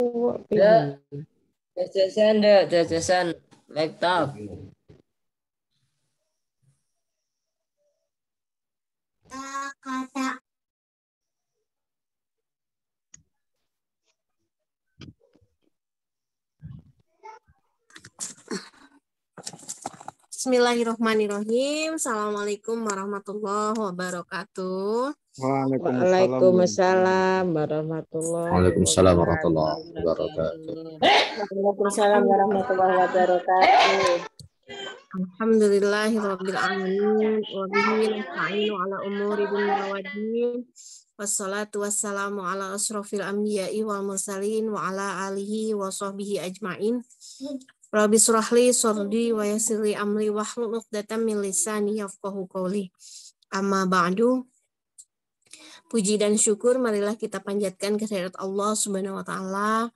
Dek, jajan dek, jajan laptop. Bismillahirrahmanirrahim. Assalamualaikum warahmatullahi wabarakatuh. Waalaikumsalam warahmatullahi Waalaikumsalam warahmatullahi wabarakatuh. Waalaikumsalam warahmatullahi wabarakatuh. Alhamdulillahirabbil alamin wa bihi nasta'inu ala umuri dunya waddin. Wassalatu wassalamu ala asrofil anbiya'i wal mursalin wa ala alihi wa sahbihi ajmain. Rabbi surahli sordi wa yassirli amri wahlul 'uqdatam min lisani yafqahu qawli. Amma ba'du. Puji dan syukur marilah kita panjatkan kehadirat Allah Subhanahu wa taala.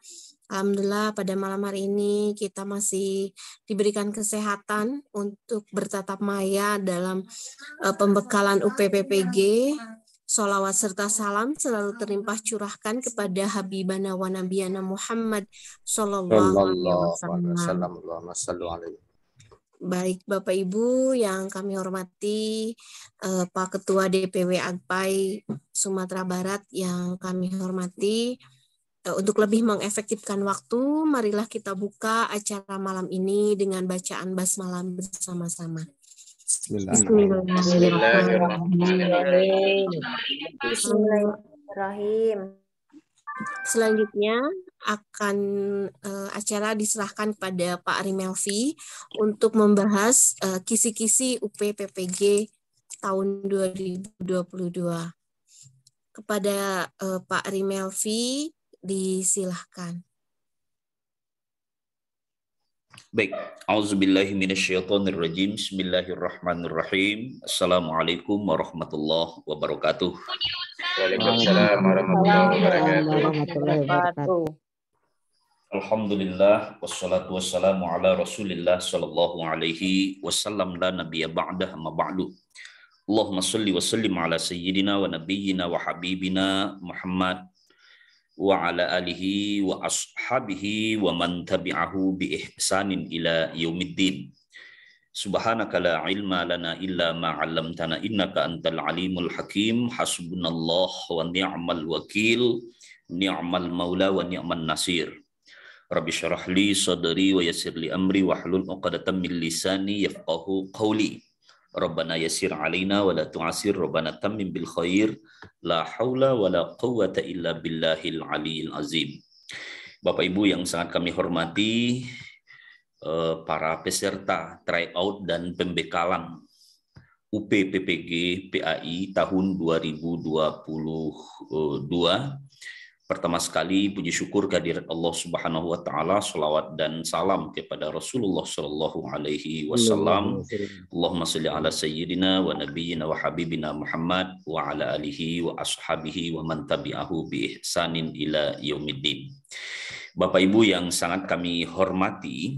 Alhamdulillah pada malam hari ini kita masih diberikan kesehatan untuk bertatap maya dalam pembekalan UPPPG. Sholawat serta salam selalu terlimpah curahkan kepada Habibana wa Nabiyana Muhammad Sallallahu Alaihi Wasallam. Baik Bapak Ibu yang kami hormati, Pak Ketua DPW Agpai Sumatera Barat yang kami hormati, untuk lebih mengefektifkan waktu, marilah kita buka acara malam ini dengan bacaan basmalah bersama-sama. Bismillahirrahmanirrahim. Selanjutnya akan acara diserahkan kepada Pak Rimelvi untuk membahas kisi-kisi UPPPG tahun 2022. Kepada Pak Rimelvi disilahkan. Baik, auzubillahi minasyaitonirrajim. Bismillahirrahmanirrahim. Assalamualaikum warahmatullahi wabarakatuh. Waalaikumsalam warahmatullahi wabarakatuh. Alhamdulillah wassalatu wassalamu ala Rasulillah sallallahu alaihi wasallam la nabiyya ba'dah amma ba'du. Allahumma shalli wa sallim ala sayyidina wa nabiyyina wa habibina Muhammad wa ala alihi wa ashabihi wa man tabi'ahu bi ihsanin ila yaumiddin. Subhanaka la ilma lana illa ma 'allamtana innaka antal alimul hakim. Hasbunallah wa ni'mal wakil, ni'mal maula wa ni'man nasir. Rabbi syrah li sadri wa yassir li amri wahlul 'uqdatam min lisani yafqahu qawli. Rabbana yassir alaina wa la tu'asir, Rabbana tammim bil khair, la haula wa la quwwata illa billahil aliyil azim. Bapak Ibu yang sangat kami hormati, para peserta tryout dan pembekalan UPPPG PAI tahun 2022. Pertama sekali puji syukur kehadirat Allah Subhanahu wa taala, selawat dan salam kepada Rasulullah sallallahu alaihi wasallam. Allahumma shalli ala sayyidina wa nabiyyina wa habibina Muhammad wa ala alihi wa ashabihi wa man tabi'ahu bi ihsanin ila yaumiddin. Bapak Ibu yang sangat kami hormati,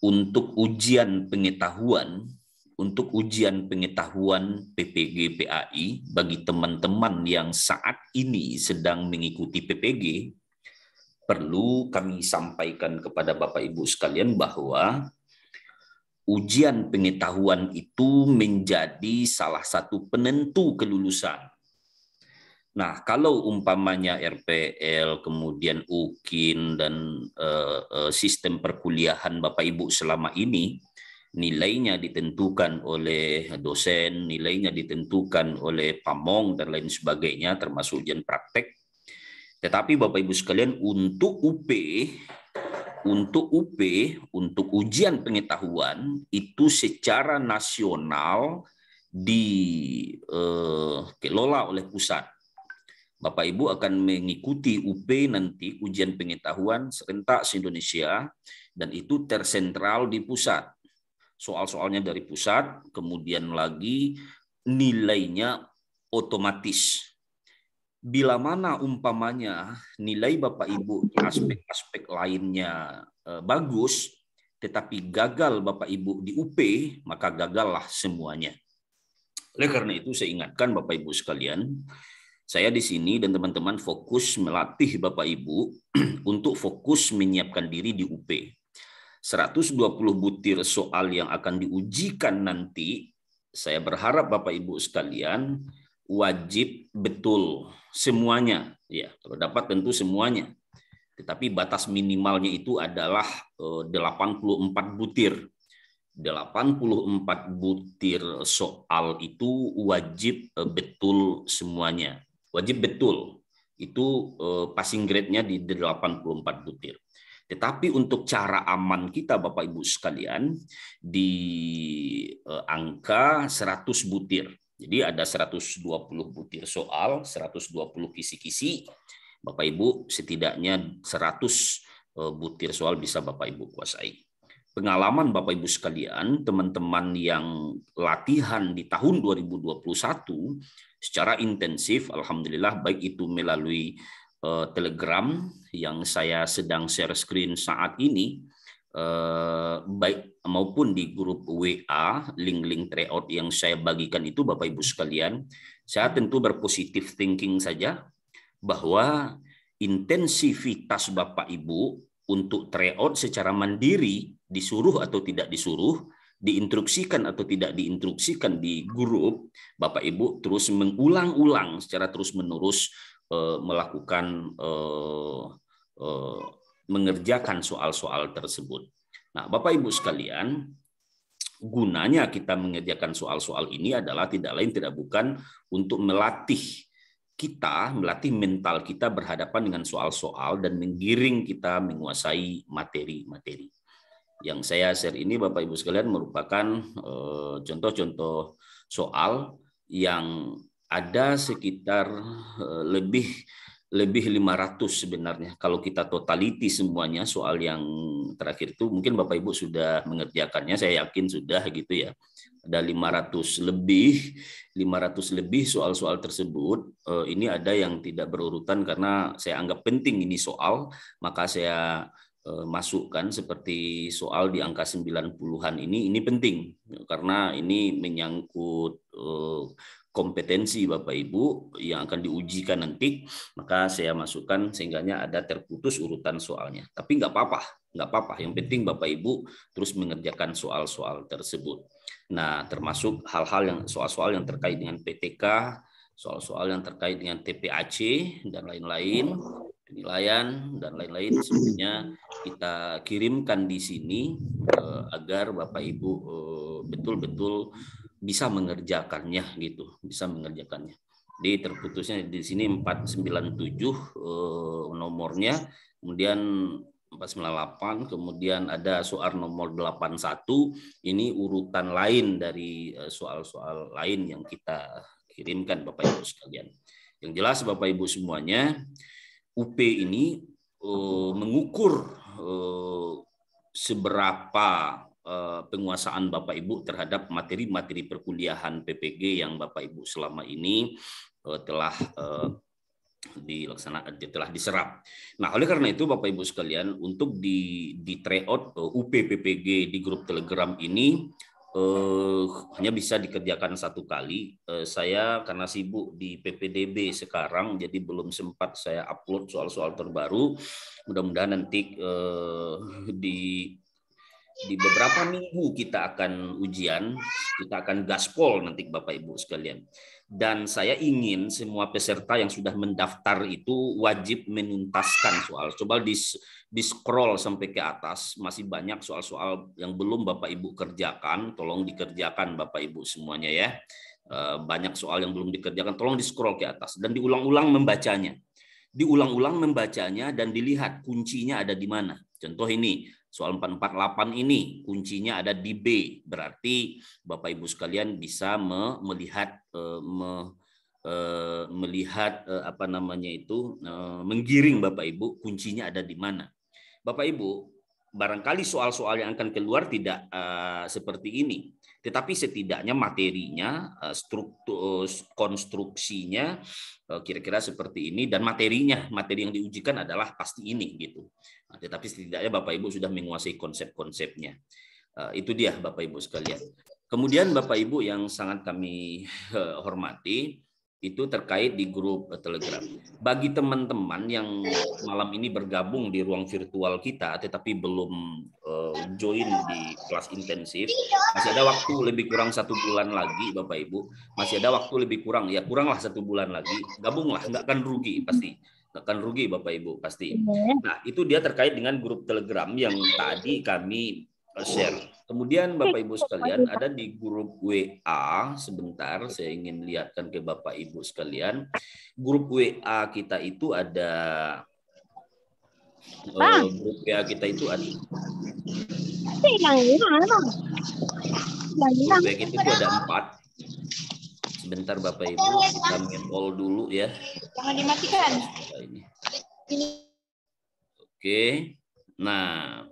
untuk ujian pengetahuan PPG PAI bagi teman-teman yang saat ini sedang mengikuti PPG, perlu kami sampaikan kepada Bapak Ibu sekalian bahwa ujian pengetahuan itu menjadi salah satu penentu kelulusan. Nah, kalau umpamanya RPL, kemudian UKIN, dan sistem perkuliahan Bapak Ibu selama ini, nilainya ditentukan oleh dosen, nilainya ditentukan oleh pamong, dan lain sebagainya, termasuk ujian praktek. Tetapi Bapak Ibu sekalian, untuk ujian pengetahuan, itu secara nasional dikelola oleh pusat. Bapak Ibu akan mengikuti UP nanti, ujian pengetahuan serentak se-Indonesia, dan itu tersentral di pusat. Soal-soalnya dari pusat, kemudian lagi nilainya otomatis. Bila mana umpamanya nilai Bapak Ibu di aspek-aspek lainnya bagus, tetapi gagal Bapak Ibu di UP, maka gagallah semuanya. Oleh karena itu saya ingatkan Bapak Ibu sekalian, Saya di sini dan teman-teman fokus melatih Bapak Ibu untuk fokus menyiapkan diri di UP. 120 butir soal yang akan diujikan nanti, saya berharap Bapak Ibu sekalian wajib betul semuanya, ya kalau dapat tentu semuanya. Tetapi batas minimalnya itu adalah 84 butir. 84 butir soal itu wajib betul semuanya. Wajib betul. Itu passing grade-nya di 84 butir. Tetapi untuk cara aman kita Bapak Ibu sekalian di angka 100 butir. Jadi ada 120 butir soal, 120 kisi-kisi. Bapak Ibu setidaknya 100 butir soal bisa Bapak Ibu kuasai. Pengalaman Bapak Ibu sekalian, teman-teman yang latihan di tahun 2021 secara intensif, alhamdulillah baik itu melalui Telegram yang saya sedang share screen saat ini, baik maupun di grup WA, link-link tryout yang saya bagikan itu Bapak Ibu sekalian, saya tentu berpositif thinking saja bahwa intensivitas Bapak Ibu untuk tryout secara mandiri, disuruh atau tidak disuruh, diinstruksikan atau tidak diinstruksikan di grup, Bapak Ibu terus mengulang-ulang secara terus-menerus melakukan mengerjakan soal-soal tersebut. Nah, Bapak Ibu sekalian, gunanya kita mengerjakan soal-soal ini adalah tidak lain tidak bukan untuk melatih mental kita berhadapan dengan soal-soal dan menggiring kita menguasai materi-materi. Yang saya share ini Bapak Ibu sekalian merupakan contoh-contoh soal yang ada sekitar lebih 500 sebenarnya. Kalau kita totaliti semuanya soal yang terakhir itu mungkin Bapak Ibu sudah mengerjakannya, saya yakin sudah gitu ya. Ada 500 lebih soal-soal tersebut. Ini ada yang tidak berurutan karena saya anggap penting ini soal, maka saya masukkan seperti soal di angka 90-an ini penting karena ini menyangkut kompetensi Bapak Ibu yang akan diujikan nanti, maka saya masukkan sehingganya ada terputus urutan soalnya. Tapi nggak apa-apa. Yang penting Bapak Ibu terus mengerjakan soal-soal tersebut. Nah, termasuk soal-soal yang terkait dengan PTK, soal-soal yang terkait dengan TPAC dan lain-lain, penilaian dan lain-lain sebenarnya kita kirimkan di sini agar Bapak Ibu betul-betul bisa mengerjakannya gitu, bisa mengerjakannya. Jadi terputusnya di sini 497 nomornya, kemudian 498, kemudian ada soal nomor 81, ini urutan lain dari soal-soal lain yang kita kirimkan Bapak Ibu sekalian. Yang jelas Bapak Ibu semuanya, UP ini mengukur seberapa penguasaan Bapak Ibu terhadap materi-materi perkuliahan PPG yang Bapak Ibu selama ini telah diserap. Nah, oleh karena itu Bapak Ibu sekalian, untuk di tryout UP PPG di grup Telegram ini hanya bisa dikerjakan satu kali. Saya karena sibuk di PPDB sekarang, jadi belum sempat saya upload soal-soal terbaru. Mudah-mudahan nanti di beberapa minggu kita akan ujian, kita akan gaspol nanti Bapak Ibu sekalian. Dan saya ingin semua peserta yang sudah mendaftar itu wajib menuntaskan soal. Coba di scroll sampai ke atas, masih banyak soal-soal yang belum Bapak Ibu kerjakan, tolong dikerjakan Bapak Ibu semuanya ya. Banyak soal yang belum dikerjakan, tolong di scroll ke atas dan diulang-ulang membacanya. Diulang-ulang membacanya dan dilihat kuncinya ada di mana. Contoh ini, soal 448 ini kuncinya ada di B, berarti Bapak Ibu sekalian bisa melihat menggiring Bapak Ibu kuncinya ada di mana. Bapak Ibu, barangkali soal-soal yang akan keluar tidak seperti ini, tetapi setidaknya materinya, struktur konstruksinya kira-kira seperti ini, dan materi yang diujikan adalah pasti ini gitu. Nah, tetapi setidaknya Bapak Ibu sudah menguasai konsep-konsepnya. Itu dia Bapak Ibu sekalian. Kemudian Bapak Ibu yang sangat kami hormati, itu terkait di grup Telegram. Bagi teman-teman yang malam ini bergabung di ruang virtual kita, tetapi belum join di kelas intensif, masih ada waktu lebih kurang 1 bulan lagi, Bapak Ibu. Masih ada waktu lebih kurang, ya kuranglah 1 bulan lagi. Gabunglah, nggak akan rugi pasti. Nggak akan rugi Bapak Ibu pasti. Nah itu dia terkait dengan grup Telegram yang tadi kami share. Kemudian Bapak Ibu sekalian ada di grup WA, sebentar saya ingin lihatkan ke Bapak Ibu sekalian. Grup WA kita itu ada grup WA kita itu ada grup WA kita itu ada 4. Sebentar Bapak Ibu, kita mute all dulu ya. Jangan dimatikan. Oke. Nah,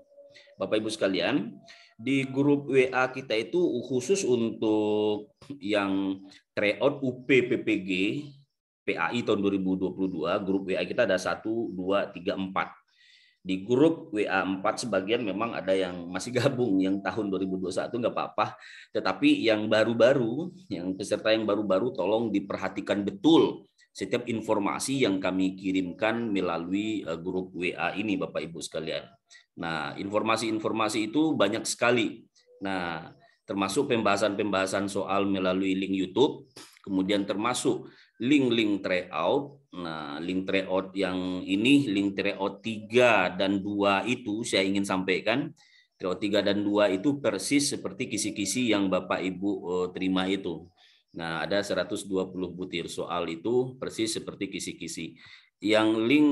Bapak Ibu sekalian, di grup WA kita itu khusus untuk yang tryout UP PPG PAI tahun 2022, grup WA kita ada 1, 2, 3, 4. Di grup WA 4 sebagian memang ada yang masih gabung yang tahun 2021 nggak apa-apa, tetapi yang baru-baru, yang peserta yang baru-baru tolong diperhatikan betul setiap informasi yang kami kirimkan melalui grup WA ini Bapak Ibu sekalian. Nah, informasi-informasi itu banyak sekali. Nah, termasuk pembahasan-pembahasan soal melalui link YouTube, kemudian termasuk link-link tryout. Nah, link tryout yang ini, link tryout 3 dan 2 itu saya ingin sampaikan. Tryout 3 dan 2 itu persis seperti kisi-kisi yang Bapak Ibu terima itu. Nah, ada 120 butir soal itu persis seperti kisi-kisi. Yang link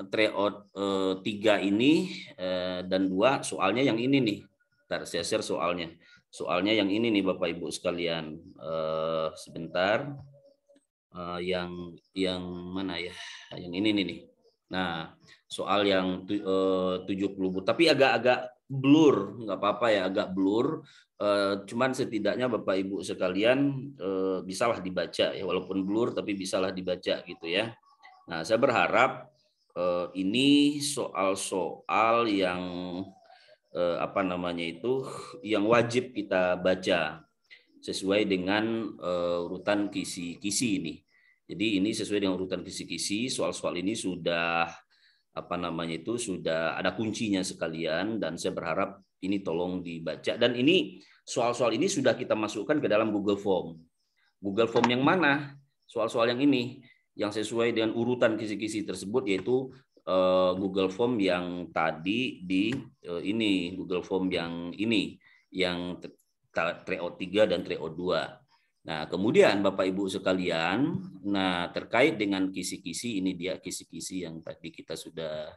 tryout 3 ini dan 2 soalnya yang ini nih. Ntar saya share soalnya. Soalnya yang ini nih Bapak Ibu sekalian. Sebentar. Yang mana ya? Yang ini nih. Nah, soal yang 70 butir. Tapi agak-agak blur, nggak apa-apa ya, agak blur. Cuman setidaknya Bapak Ibu sekalian bisalah dibaca ya, walaupun blur tapi bisalah dibaca gitu ya. Nah, saya berharap ini soal-soal yang apa namanya itu, yang wajib kita baca sesuai dengan urutan kisi-kisi ini. Jadi ini sesuai dengan urutan kisi-kisi. Soal-soal ini sudah apa namanya itu sudah ada kuncinya sekalian, dan saya berharap ini tolong dibaca. Dan ini soal-soal ini sudah kita masukkan ke dalam Google Form. Google Form yang mana? Soal-soal yang ini, yang sesuai dengan urutan kisi-kisi tersebut, yaitu Google Form yang tadi di ini, Google Form yang ini, yang tryout 3 dan tryout 2. Nah, kemudian Bapak Ibu sekalian, nah terkait dengan kisi-kisi, ini dia kisi-kisi yang tadi kita sudah.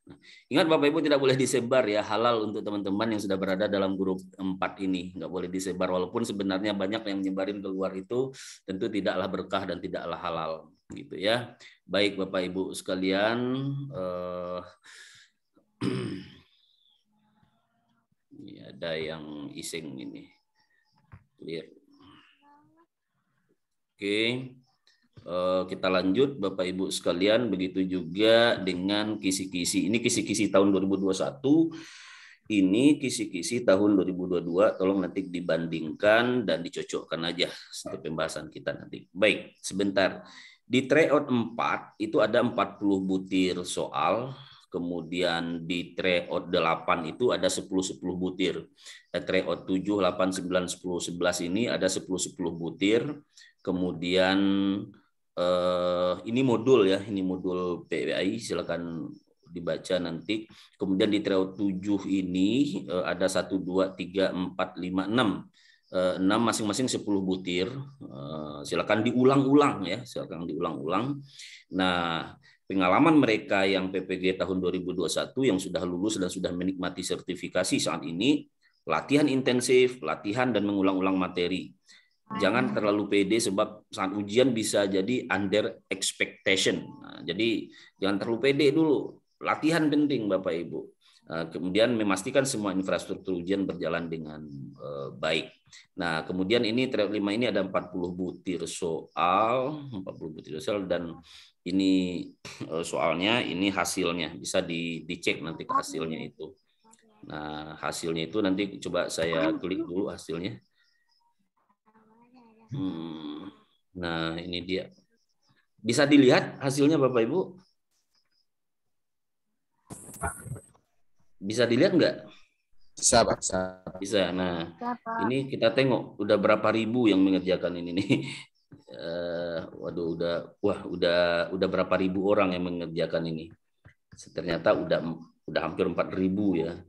Nah, ingat Bapak Ibu tidak boleh disebar ya, halal untuk teman-teman yang sudah berada dalam grup 4 ini, nggak boleh disebar, walaupun sebenarnya banyak yang nyebarin keluar itu tentu tidaklah berkah dan tidaklah halal gitu ya. Baik Bapak Ibu sekalian, ini ada yang iseng ini. Clear. Oke, kita lanjut Bapak Ibu sekalian, begitu juga dengan kisi-kisi. Ini kisi-kisi tahun 2021, ini kisi-kisi tahun 2022, tolong nanti dibandingkan dan dicocokkan aja untuk pembahasan kita nanti. Baik, sebentar. Di tryout 4 itu ada 40 butir soal, kemudian di tryout 8 itu ada 10-10 butir. Tryout 7, 8, 9, 10, 11 ini ada 10-10 butir. Kemudian ini modul ya, ini modul PWI, silakan dibaca nanti. Kemudian di tryout 7 ini ada 1, 2, 3, 4, 5, 6. 6 masing-masing 10 butir. Silakan diulang-ulang ya, silakan diulang-ulang. Nah, pengalaman mereka yang PPG tahun 2021 yang sudah lulus dan sudah menikmati sertifikasi saat ini, latihan intensif, latihan dan mengulang-ulang materi. Jangan terlalu pede sebab saat ujian bisa jadi under expectation. Nah, jadi jangan terlalu pede dulu. Latihan penting Bapak Ibu. Kemudian memastikan semua infrastruktur ujian berjalan dengan baik. Nah, kemudian ini tryout 5 ini ada 40 butir soal, 40 butir soal, dan ini soalnya, ini hasilnya bisa dicek nanti ke hasilnya itu. Nah, hasilnya itu nanti coba saya klik dulu hasilnya. Nah, ini dia. Bisa dilihat hasilnya Bapak Ibu? Bisa dilihat nggak? Bisa, Pak. Bisa. Bisa. Nah, ini kita tengok udah berapa ribu yang mengerjakan ini nih. Waduh, udah berapa ribu orang yang mengerjakan ini. Ternyata udah hampir 4.000 ya.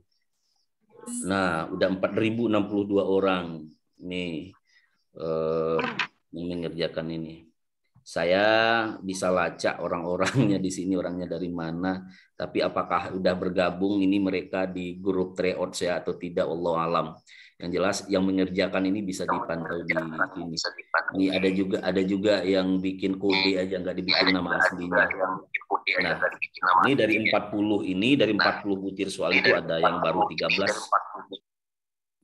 Nah, udah 4.062 orang nih yang mengerjakan ini. Saya bisa lacak orang-orangnya di sini, orangnya dari mana. Tapi apakah udah bergabung ini mereka di grup tryout saya atau tidak, Allah alam. Yang jelas yang mengerjakan ini bisa dipantau di sini. Ini ada juga yang bikin kode aja nggak dibikin nama aslinya. Nah, ini dari 40 dari 40 butir soal itu ada yang baru 13.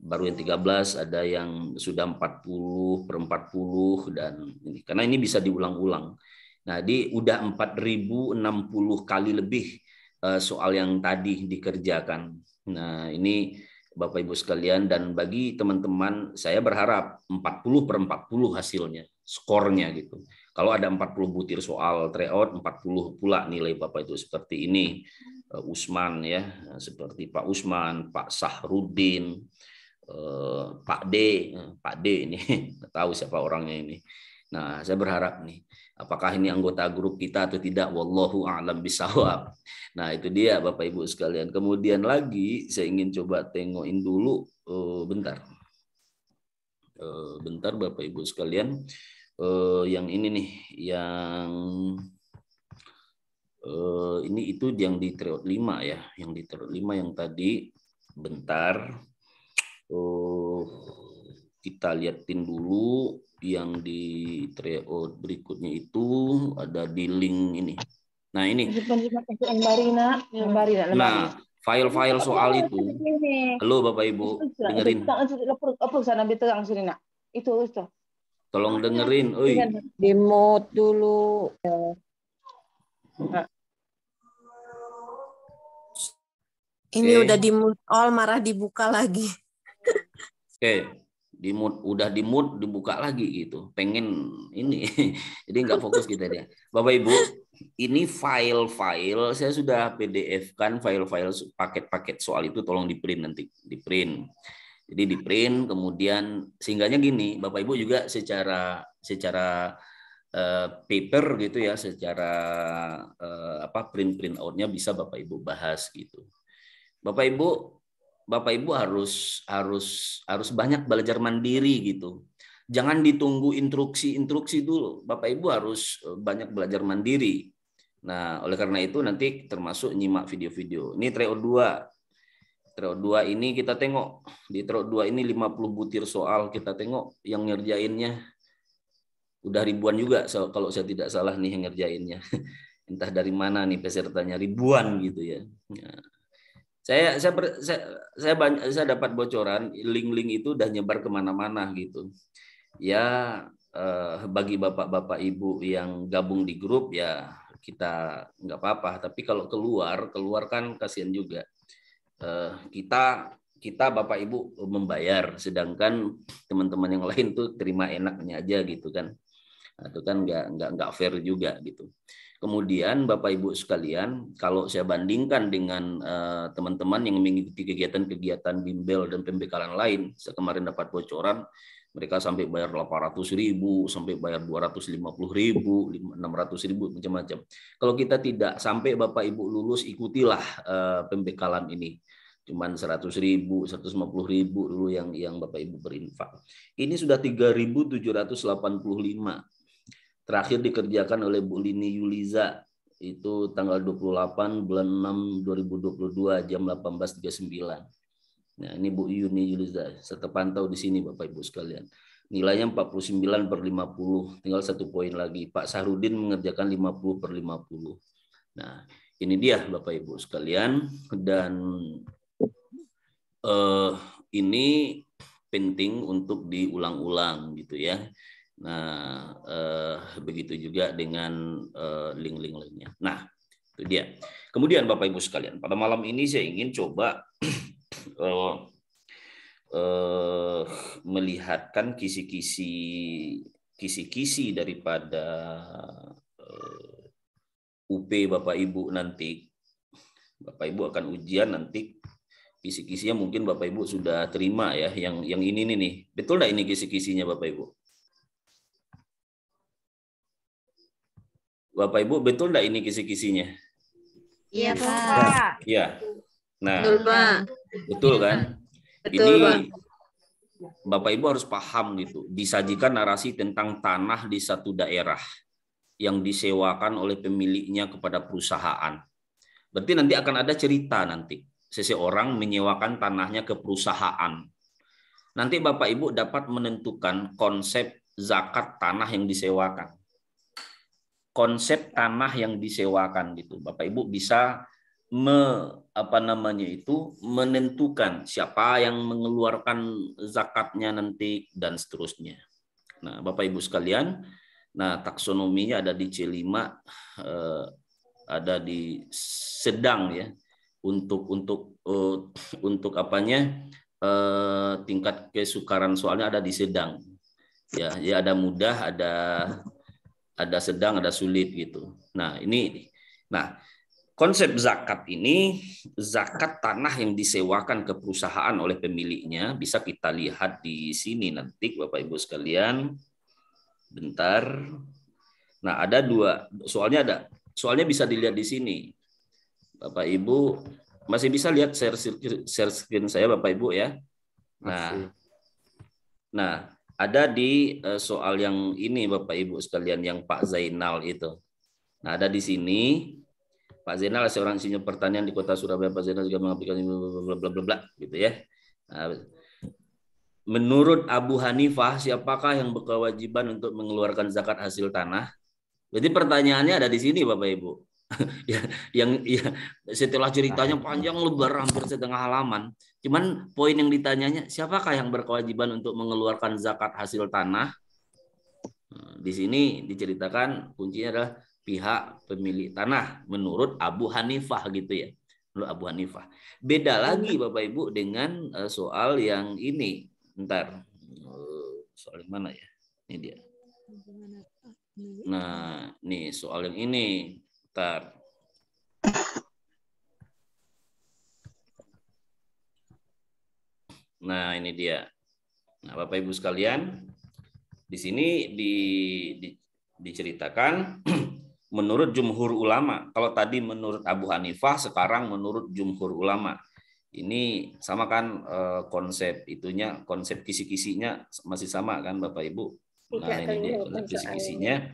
Baru yang 13, ada yang sudah 40/40 dan ini. Karena ini bisa diulang-ulang. Nah, udah 4.060 kali lebih soal yang tadi dikerjakan. Nah, ini Bapak Ibu sekalian, dan bagi teman-teman saya berharap 40/40 hasilnya, skornya gitu. Kalau ada 40 butir soal tryout, 40 pula nilai Bapak itu seperti ini. Usman ya, seperti Pak Usman, Pak Sahrudin, Pak D ini nggak tahu siapa orangnya ini. Nah, saya berharap nih, apakah ini anggota grup kita atau tidak, wallahu a'lam bishawab. Nah, itu dia Bapak Ibu sekalian. Kemudian lagi saya ingin coba tengokin dulu bentar Bapak Ibu sekalian, yang ini nih, yang ini itu yang di tryout 5 ya, yang di tryout 5 yang tadi. Bentar. Kita liatin dulu yang di tryout berikutnya itu ada di link ini. Nah, ini. Nah, file-file soal itu. Halo Bapak Ibu, dengerin. Itu. Tolong dengerin, oi. Di mute dulu. Ini udah di mute all, marah dibuka lagi. Oke, udah di mute dibuka lagi gitu. Pengen ini, jadi nggak fokus kita dia. Bapak Ibu, ini file-file saya sudah PDF-kan file-file paket-paket soal itu, tolong di print nanti, di print. Jadi di print, kemudian sehingganya gini, Bapak Ibu juga secara paper gitu ya, secara print outnya bisa Bapak Ibu bahas gitu. Bapak Ibu harus banyak belajar mandiri gitu. Jangan ditunggu instruksi dulu. Bapak Ibu harus banyak belajar mandiri. Nah, oleh karena itu nanti termasuk nyimak video-video. Ini tryout 2. Tryout 2 ini kita tengok. Di tryout 2 ini 50 butir soal, kita tengok yang ngerjainnya udah ribuan juga, kalau saya tidak salah nih yang ngerjainnya. Entah dari mana nih pesertanya, ribuan gitu ya. Nah, saya dapat bocoran link-link itu udah nyebar kemana-mana gitu ya. Bagi bapak-bapak ibu yang gabung di grup ya kita nggak apa-apa, tapi kalau keluar kan kasihan juga. Kita bapak ibu membayar, sedangkan teman-teman yang lain tuh terima enaknya aja gitu kan. Itu kan nggak fair juga gitu. Kemudian Bapak Ibu sekalian, kalau saya bandingkan dengan teman-teman yang mengikuti kegiatan-kegiatan bimbel dan pembekalan lain, saya kemarin dapat bocoran mereka sampai bayar 800.000, sampai bayar 250.000, 600.000, macam-macam. Kalau kita tidak sampai Bapak Ibu lulus, ikutilah pembekalan ini. Cuman 100.000, 150.000 dulu yang Bapak Ibu berinfak. Ini sudah 3.785. Terakhir dikerjakan oleh Bu Lini Yuliza itu tanggal 28 bulan 6 2022 jam 18.39. Nah, ini Bu Yuni Yuliza, saya terpantau di sini Bapak Ibu sekalian. Nilainya 49/50, tinggal 1 poin lagi. Pak Sahrudin mengerjakan 50/50. Nah, ini dia Bapak Ibu sekalian, dan ini penting untuk diulang-ulang gitu ya. Nah, begitu juga dengan link-link lainnya. Nah, itu dia. Kemudian Bapak Ibu sekalian, pada malam ini saya ingin coba melihatkan kisi-kisi daripada UP Bapak Ibu nanti. Bapak Ibu akan ujian nanti. Kisi-kisinya mungkin Bapak Ibu sudah terima ya, yang ini nih. Betul nggak ini kisi-kisinya Bapak Ibu? Bapak Ibu betul nggak ini kisi-kisinya? Iya, Pak. Iya. Nah, Betul, Pak. betul kan? Betul, Ini Pak. Bapak Ibu harus paham gitu. Disajikan narasi tentang tanah di satu daerah yang disewakan oleh pemiliknya kepada perusahaan. Berarti nanti akan ada cerita nanti. Seseorang menyewakan tanahnya ke perusahaan. Nanti Bapak Ibu dapat menentukan konsep zakat tanah yang disewakan. Konsep tanah yang disewakan gitu. Bapak Ibu bisa menentukan siapa yang mengeluarkan zakatnya nanti dan seterusnya. Nah, Bapak Ibu sekalian, taksonominya ada di C5, ada di sedang ya. Untuk apanya? Tingkat kesukaran soalnya ada di sedang. Ya ada mudah, ada sedang, ada sulit gitu. Konsep zakat ini, zakat tanah yang disewakan ke perusahaan oleh pemiliknya, bisa kita lihat di sini nanti Bapak Ibu sekalian. Bentar. Nah, ada dua, soalnya bisa dilihat di sini. Bapak Ibu masih bisa lihat share screen saya Bapak Ibu ya. Nah, ada di soal yang ini Bapak Ibu sekalian yang Pak Zainal itu. Nah, ada di sini. Pak Zainal seorang insinyur pertanian di Kota Surabaya. Pak Zainal juga mengaplikasi bla bla bla gitu ya. Nah, menurut Abu Hanifah, siapakah yang berkewajiban untuk mengeluarkan zakat hasil tanah? Jadi pertanyaannya ada di sini Bapak Ibu. Setelah ceritanya panjang lebar hampir setengah halaman. Cuman poin yang ditanyanya, siapakah yang berkewajiban untuk mengeluarkan zakat hasil tanah? Nah, di sini diceritakan kuncinya adalah pihak pemilik tanah menurut Abu Hanifah gitu ya. Menurut Abu Hanifah. Beda lagi Bapak Ibu dengan soal yang ini. Bentar. Soal yang mana ya? Ini dia. Nah, nih soal yang ini. Bentar. Nah, ini dia. Nah, Bapak Ibu sekalian, di sini diceritakan menurut jumhur ulama. Kalau tadi menurut Abu Hanifah, sekarang menurut jumhur ulama. Ini sama kan konsep itunya, konsep kisi-kisinya masih sama kan Bapak Ibu? Nah, ini dia konsep kisi-kisinya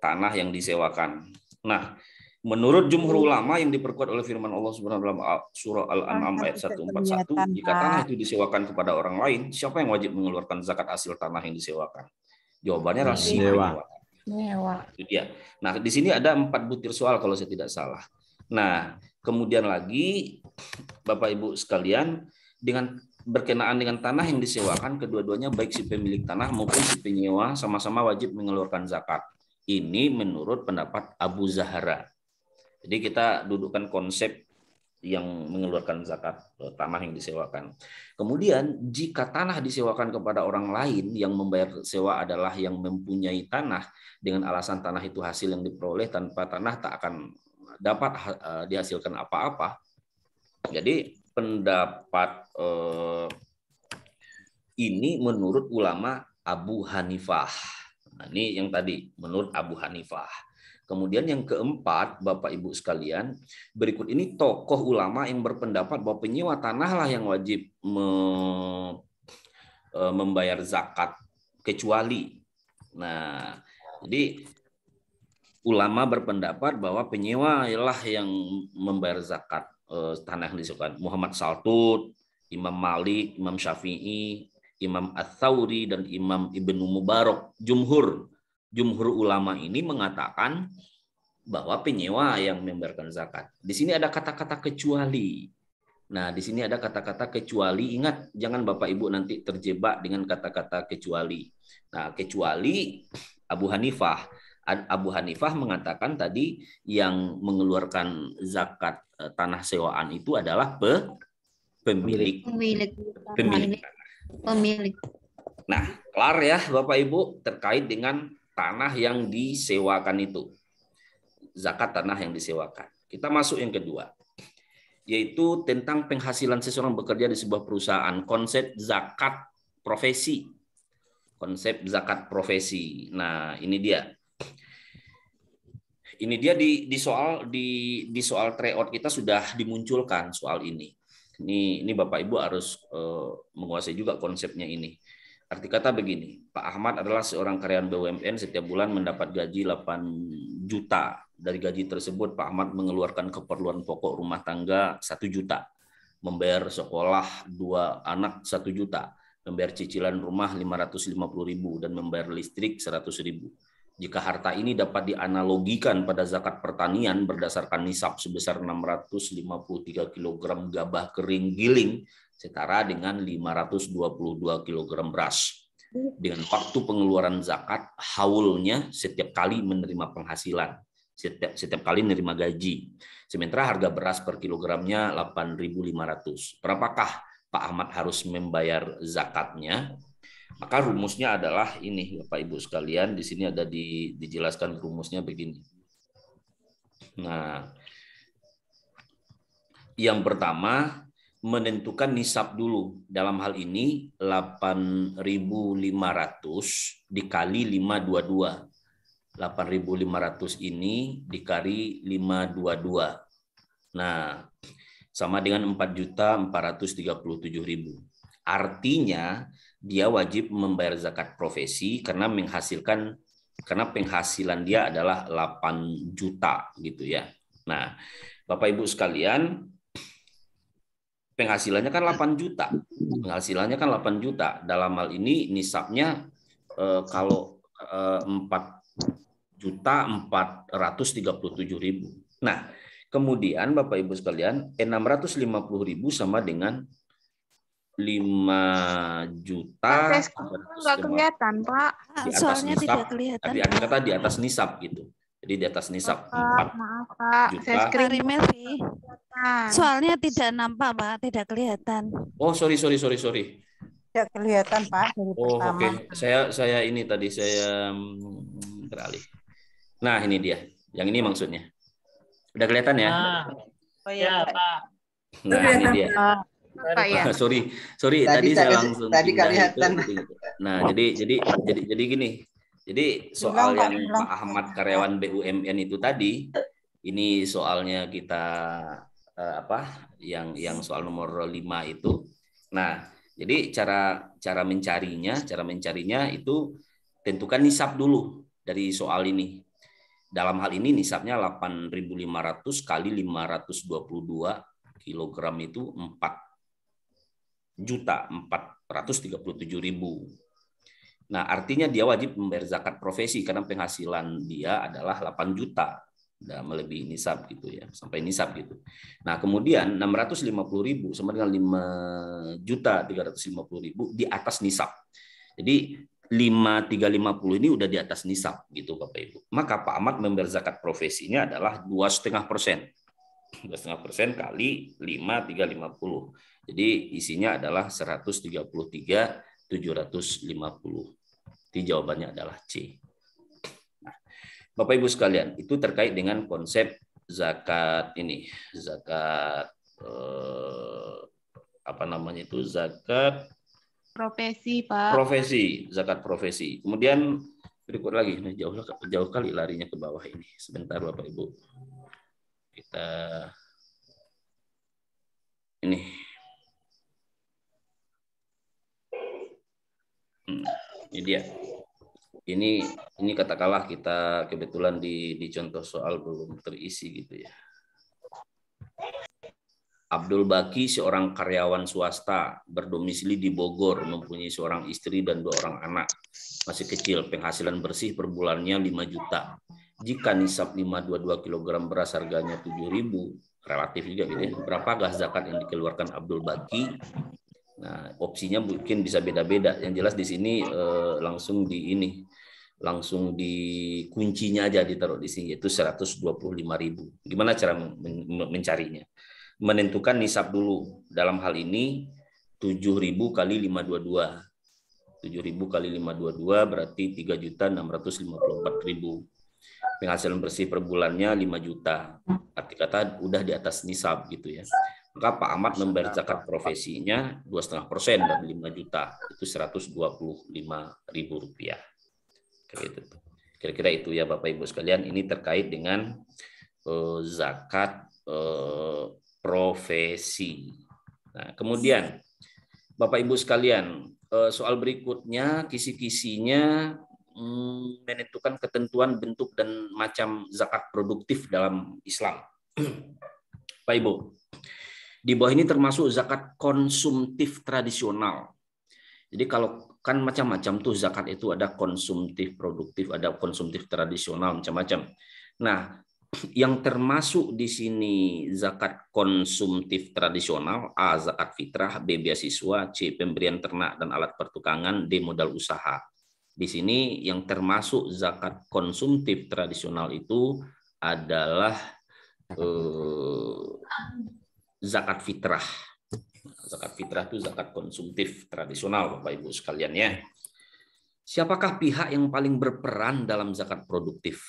tanah yang disewakan. Nah, menurut jumhur ulama yang diperkuat oleh firman Allah Subhanahu wa taala surah Al-An'am ayat 141, jika tanah itu disewakan kepada orang lain, siapa yang wajib mengeluarkan zakat hasil tanah yang disewakan? Jawabannya adalah si penyewa. Itu dia. Nah, di sini ada 4 butir soal kalau saya tidak salah. Nah, kemudian lagi Bapak Ibu sekalian, dengan berkenaan dengan tanah yang disewakan, kedua-duanya baik si pemilik tanah maupun si penyewa sama-sama wajib mengeluarkan zakat. Ini menurut pendapat Abu Zahra. Jadi kita dudukkan konsep yang mengeluarkan zakat tanah yang disewakan. Kemudian jika tanah disewakan kepada orang lain, yang membayar sewa adalah yang mempunyai tanah dengan alasan tanah itu hasil yang diperoleh, tanpa tanah tak akan dapat dihasilkan apa-apa. Jadi pendapat ini menurut ulama Abu Hanifah. Nah, ini yang tadi menurut Abu Hanifah. Kemudian yang keempat, Bapak Ibu sekalian, berikut ini tokoh ulama yang berpendapat bahwa penyewa tanahlah yang wajib membayar zakat kecuali. Nah, jadi ulama berpendapat bahwa penyewa ialah yang membayar zakat tanah yang disewakan. Muhammad Saltut, Imam Malik, Imam Syafi'i, Imam Ats-Tsauri, dan Imam Ibnu Mubarak. Jumhur ulama ini mengatakan bahwa penyewa yang membayarkan zakat. Di sini ada kata-kata kecuali. Nah, di sini ada kata-kata kecuali. Ingat, jangan Bapak Ibu nanti terjebak dengan kata-kata kecuali. Nah, kecuali Abu Hanifah. Abu Hanifah mengatakan tadi yang mengeluarkan zakat tanah sewaan itu adalah pemilik. Nah, kelar ya Bapak Ibu terkait dengan tanah yang disewakan itu. Zakat tanah yang disewakan. Kita masuk yang kedua, yaitu tentang penghasilan seseorang bekerja di sebuah perusahaan. Konsep zakat profesi. Konsep zakat profesi. Nah, ini dia. Ini dia di soal tryout kita sudah dimunculkan soal ini. Ini Bapak Ibu harus menguasai juga konsepnya ini. Arti kata begini, Pak Ahmad adalah seorang karyawan BUMN, setiap bulan mendapat gaji 8 juta. Dari gaji tersebut Pak Ahmad mengeluarkan keperluan pokok rumah tangga 1 juta, membayar sekolah 2 anak 1 juta, membayar cicilan rumah 550.000 dan membayar listrik 100.000. Jika harta ini dapat dianalogikan pada zakat pertanian berdasarkan nisab sebesar 653 kg gabah kering giling setara dengan 522 kg beras. Dengan waktu pengeluaran zakat, haulnya setiap kali menerima penghasilan, setiap kali menerima gaji. Sementara harga beras per kilogramnya 8.500. Berapakah Pak Ahmad harus membayar zakatnya? Maka rumusnya adalah ini, Bapak Ibu sekalian, di sini ada dijelaskan rumusnya begini. Nah, yang pertama menentukan nisab dulu. Dalam hal ini 8.500 dikali 522. 8.500 ini dikali 522. Nah, sama dengan 4.437.000. Artinya dia wajib membayar zakat profesi karena penghasilan dia adalah 8 juta gitu ya. Nah, Bapak Ibu sekalian, penghasilannya kan 8 juta. Penghasilannya kan 8 juta. Dalam hal ini nisabnya kalau 4.437.000. Nah, kemudian Bapak Ibu sekalian, 650.000 sama dengan 5 juta. Nggak kelihatan, Pak. Di atas Soalnya nisab, tidak kelihatan. tapi ada kata di atas nisab gitu. Jadi di atas nisab 4 Maaf, Pak. juta. Saya screen. Melvi. Soalnya tidak nampak, Pak, tidak kelihatan. Oh, sorry. Tidak kelihatan, Pak, dari Oh, pertama. oke. Saya ini tadi saya beralih. Nah, ini dia. Yang ini maksudnya. Udah kelihatan ya? Oh iya, Pak. Nah, ini dia. Pak ya. Sorry. Tadi saya langsung pindah itu. Nah, jadi gini. Jadi soal yang Pak Ahmad karyawan BUMN itu tadi, ini soalnya kita yang soal nomor 5 itu. Nah, jadi cara mencarinya itu tentukan nisab dulu dari soal ini. Dalam hal ini nisabnya 8.500 kali 522 kilogram itu 4.437.000. Nah, artinya dia wajib membayar zakat profesi karena penghasilan dia adalah 8 juta. Udah melebihi nisab gitu ya, sampai nisab gitu. Nah, kemudian 650.000 sama dengan 5.350.000 di atas nisab. Jadi 5.350 ini udah di atas nisab gitu Bapak Ibu. Maka Pak Ahmad membayar zakat profesinya adalah 2,5%. 2,5% kali 5.350. Jadi isinya adalah 133.750. Jadi jawabannya adalah C. Nah, Bapak Ibu sekalian, itu terkait dengan konsep zakat ini, zakat zakat Profesi, Pak. Zakat profesi. Kemudian berikut lagi, nah, jauh kali larinya ke bawah ini. Sebentar Bapak Ibu. Kita ini. Ini dia. Ini katakanlah kita kebetulan di contoh soal belum terisi gitu ya. Abdul Baki seorang karyawan swasta berdomisili di Bogor, mempunyai seorang istri dan 2 orang anak. Masih kecil, penghasilan bersih per bulannya 5 juta. Jika nisab 522 kg beras harganya 7.000, relatif juga gitu ya. Berapakah zakat yang dikeluarkan Abdul Baki? Nah, opsinya mungkin bisa beda-beda. Yang jelas di sini langsung di kuncinya aja ditaruh di sini, yaitu 125.000. Gimana cara mencarinya? Menentukan nisab dulu. Dalam hal ini 7.000 kali 522. 7.000 kali 522 berarti 3.654.000. Penghasilan bersih per bulannya 5 juta. Arti kata udah di atas nisab gitu ya. Maka Pak Ahmad membayar zakat profesinya 2,5% dari 5 juta. Itu Rp125.000. Kira-kira itu ya Bapak Ibu sekalian. Ini terkait dengan zakat profesi. Nah, kemudian Bapak Ibu sekalian, soal berikutnya kisi-kisinya menentukan ketentuan bentuk dan macam zakat produktif dalam Islam. Pak Ibu, di bawah ini termasuk zakat konsumtif tradisional. Jadi kalau kan macam-macam tuh zakat itu, ada konsumtif produktif, ada konsumtif tradisional, macam-macam. Nah, yang termasuk di sini zakat konsumtif tradisional: A, zakat fitrah; B, beasiswa; C, pemberian ternak dan alat pertukangan; D, modal usaha. Di sini yang termasuk zakat konsumtif tradisional itu adalah zakat fitrah. Zakat fitrah itu zakat konsumtif tradisional, Bapak Ibu sekalian ya. Siapakah pihak yang paling berperan dalam zakat produktif?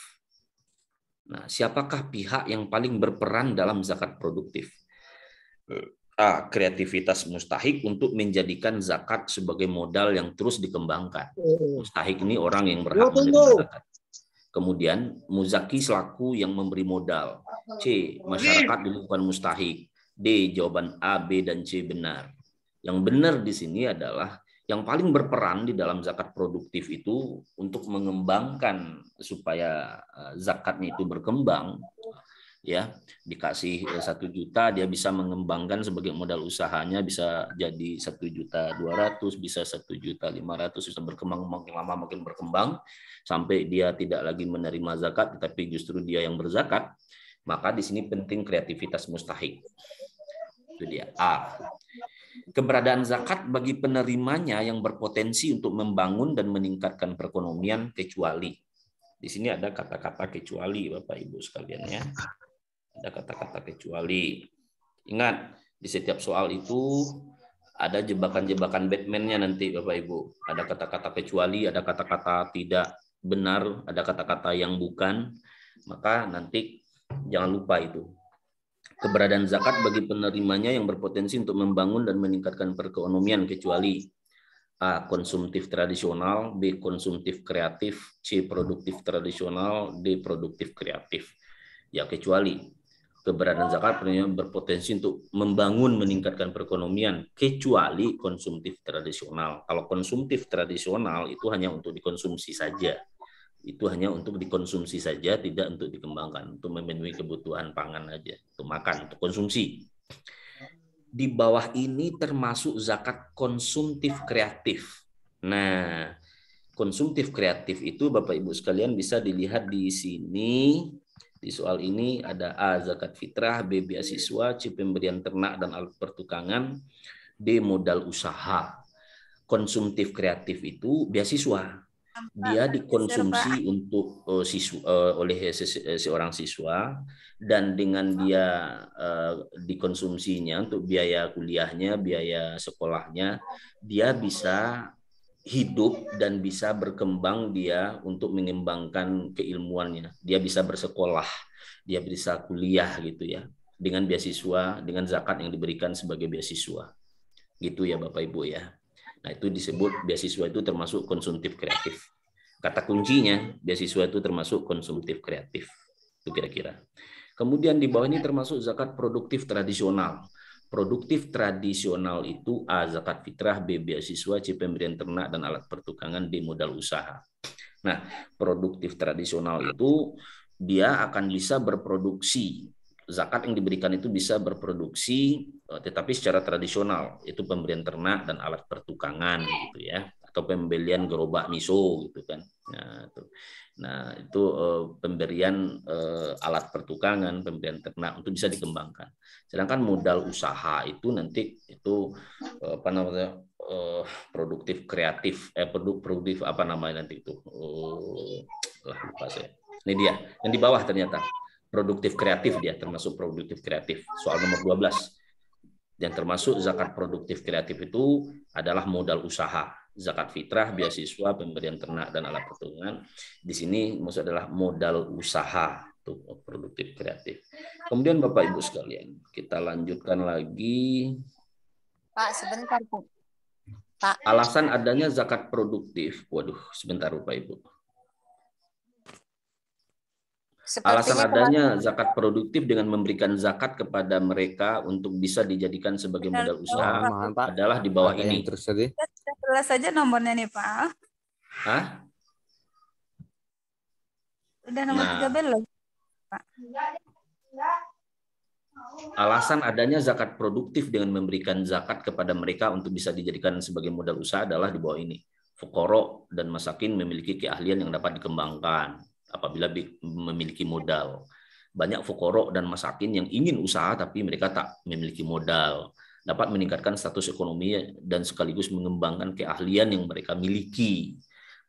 Nah, siapakah pihak yang paling berperan dalam zakat produktif? A, kreativitas mustahik untuk menjadikan zakat sebagai modal yang terus dikembangkan. Mustahik ini orang yang berhak menerima zakat. Kemudian muzaki selaku yang memberi modal. C, masyarakat di lingkungan mustahik. D, jawaban A, B, dan C benar. Yang benar di sini adalah yang paling berperan di dalam zakat produktif itu untuk mengembangkan supaya zakatnya itu berkembang. Ya, dikasih 1 juta, dia bisa mengembangkan sebagai modal usahanya, bisa jadi 1.200.000, bisa 1.500.000, bisa berkembang, makin lama makin berkembang sampai dia tidak lagi menerima zakat, tetapi justru dia yang berzakat. Maka di sini penting kreativitas mustahik. Itu dia. A, keberadaan zakat bagi penerimanya yang berpotensi untuk membangun dan meningkatkan perekonomian, kecuali. Di sini ada kata-kata kecuali, Bapak Ibu sekalian ya. Ada kata-kata kecuali. Ingat, di setiap soal itu ada jebakan-jebakan Batman-nya nanti, Bapak Ibu. Ada kata-kata kecuali, ada kata-kata tidak benar, ada kata-kata yang bukan. Maka nanti jangan lupa itu. Keberadaan zakat bagi penerimanya yang berpotensi untuk membangun dan meningkatkan perekonomian, kecuali A, konsumtif tradisional; B, konsumtif kreatif; C, produktif tradisional; D, produktif kreatif. Ya, kecuali keberadaan zakat berpotensi untuk membangun, meningkatkan perekonomian, kecuali konsumtif tradisional. Kalau konsumtif tradisional itu hanya untuk dikonsumsi saja. Itu hanya untuk dikonsumsi saja, tidak untuk dikembangkan, untuk memenuhi kebutuhan pangan aja, untuk makan, untuk konsumsi. Di bawah ini termasuk zakat konsumtif kreatif. Nah, konsumtif kreatif itu Bapak Ibu sekalian bisa dilihat di sini. Di soal ini ada A, zakat fitrah; B, beasiswa; C, pemberian ternak dan alat pertukangan; D, modal usaha. Konsumtif kreatif itu beasiswa. Dia dikonsumsi untuk oleh seorang siswa, dan dengan dia dikonsumsinya untuk biaya kuliahnya, biaya sekolahnya, dia bisa hidup dan bisa berkembang dia untuk mengembangkan keilmuannya. Dia bisa bersekolah, dia bisa kuliah gitu ya, dengan beasiswa, dengan zakat yang diberikan sebagai beasiswa. Gitu ya Bapak Ibu ya. Nah, itu disebut beasiswa itu termasuk konsumtif kreatif. Kata kuncinya, beasiswa itu termasuk konsumtif kreatif. Itu kira-kira. Kemudian di bawah ini termasuk zakat produktif tradisional. Produktif tradisional itu A, zakat fitrah; B, beasiswa; C, pemberian ternak dan alat pertukangan; D, modal usaha. Nah, produktif tradisional itu dia akan bisa berproduksi. Zakat yang diberikan itu bisa berproduksi, tetapi secara tradisional, itu pemberian ternak dan alat pertukangan gitu ya, atau pembelian gerobak miso gitu kan. Nah itu pemberian alat pertukangan, pemberian ternak untuk bisa dikembangkan. Sedangkan modal usaha itu nanti itu apa namanya, produktif kreatif, produktif apa namanya nanti itu, lupa saya. Ini dia yang di bawah ternyata. Produktif kreatif, dia termasuk produktif kreatif. Soal nomor 12. Yang termasuk zakat produktif kreatif itu adalah modal usaha. zakat fitrah, beasiswa, pemberian ternak dan alat pertanian. Di sini maksud adalah modal usaha untuk produktif kreatif. Kemudian Bapak Ibu sekalian, kita lanjutkan lagi. Pak, sebentar, Pak. Alasan adanya zakat produktif. Waduh, sebentar Bapak Ibu. Alasan adanya zakat produktif dengan memberikan zakat kepada mereka untuk bisa dijadikan sebagai modal usaha adalah di bawah ini. Jelas saja nomornya nih Pak. Hah? Udah nomor 13 Pak. Alasan adanya zakat produktif dengan memberikan zakat kepada mereka untuk bisa dijadikan sebagai modal usaha adalah di bawah ini. Fuqara dan masakin memiliki keahlian yang dapat dikembangkan apabila memiliki modal. Banyak fuqara dan masakin yang ingin usaha tapi mereka tak memiliki modal. Dapat meningkatkan status ekonomi dan sekaligus mengembangkan keahlian yang mereka miliki.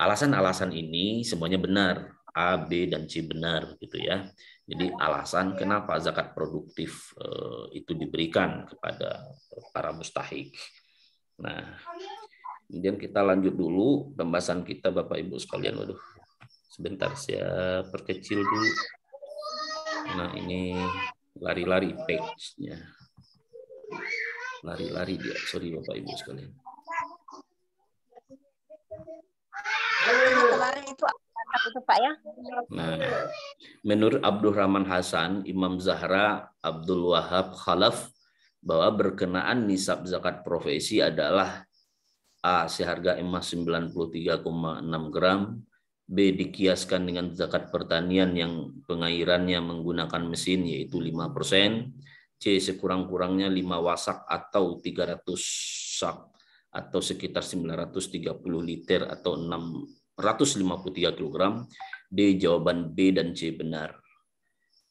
Alasan-alasan ini semuanya benar. A, B, dan C benar gitu ya. Jadi alasan kenapa zakat produktif itu diberikan kepada para mustahik. Nah, kemudian kita lanjut dulu pembahasan kita Bapak Ibu sekalian. Waduh, sebentar saya perkecil dulu. Nah ini lari-lari page-nya. Lari-lari dia, sorry Bapak Ibu sekalian. Lari itu itu Pak ya. Nah, menurut Abdurrahman Hasan, Imam Zahra, Abdul Wahab Khalaf bahwa berkenaan nisab zakat profesi adalah A. Seharga emas 93,6 gram, B. Dikiaskan dengan zakat pertanian yang pengairannya menggunakan mesin yaitu 5%, C. Sekurang-kurangnya 5 wasak atau 300 sak atau sekitar 930 liter atau 653 kg. D. Jawaban B dan C benar.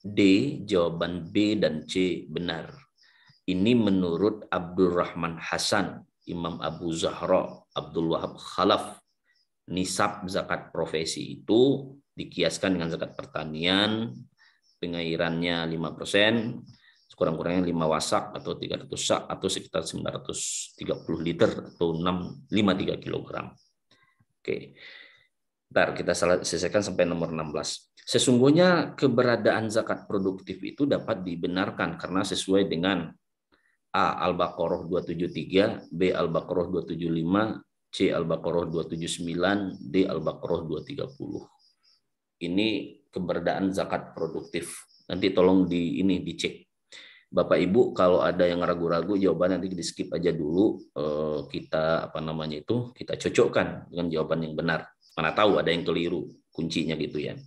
D. Jawaban B dan C benar. Ini menurut Abdurrahman Hasan, Imam Abu Zahra, Abdul Wahab Khalaf. Nisab zakat profesi itu dikiaskan dengan zakat pertanian, pengairannya 5%, sekurang-kurangnya 5 wasak atau 300 sak atau sekitar 930 liter atau 653 kg. Oke. Bentar, kita selesaikan sampai nomor 16. Sesungguhnya keberadaan zakat produktif itu dapat dibenarkan karena sesuai dengan A. Al-Baqarah 273, B. Al-Baqarah 275, C. Al-Baqarah 279, D. Al-Baqarah 230. Ini keberadaan zakat produktif. Nanti tolong dicek. Bapak Ibu kalau ada yang ragu-ragu jawaban nanti di skip aja dulu, kita kita cocokkan dengan jawaban yang benar. Mana tahu ada yang keliru kuncinya gitu ya.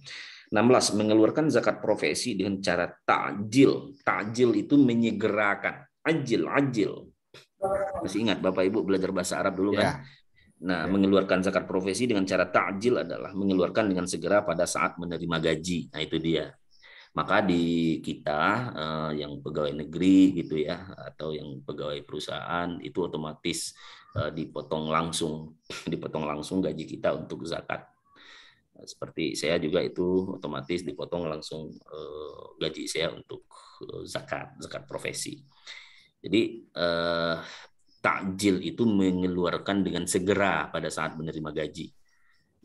16. Mengeluarkan zakat profesi dengan cara ta'jil. Ta'jil itu menyegerakan. Ajil. Masih ingat Bapak Ibu belajar bahasa Arab dulu kan? Nah, mengeluarkan zakat profesi dengan cara ta'jil adalah mengeluarkan dengan segera pada saat menerima gaji. Nah, itu dia. Maka di kita yang pegawai negeri gitu ya, atau yang pegawai perusahaan itu otomatis dipotong langsung gaji kita untuk zakat. Seperti saya juga itu otomatis dipotong langsung gaji saya untuk zakat profesi. Jadi takjil itu mengeluarkan dengan segera pada saat menerima gaji.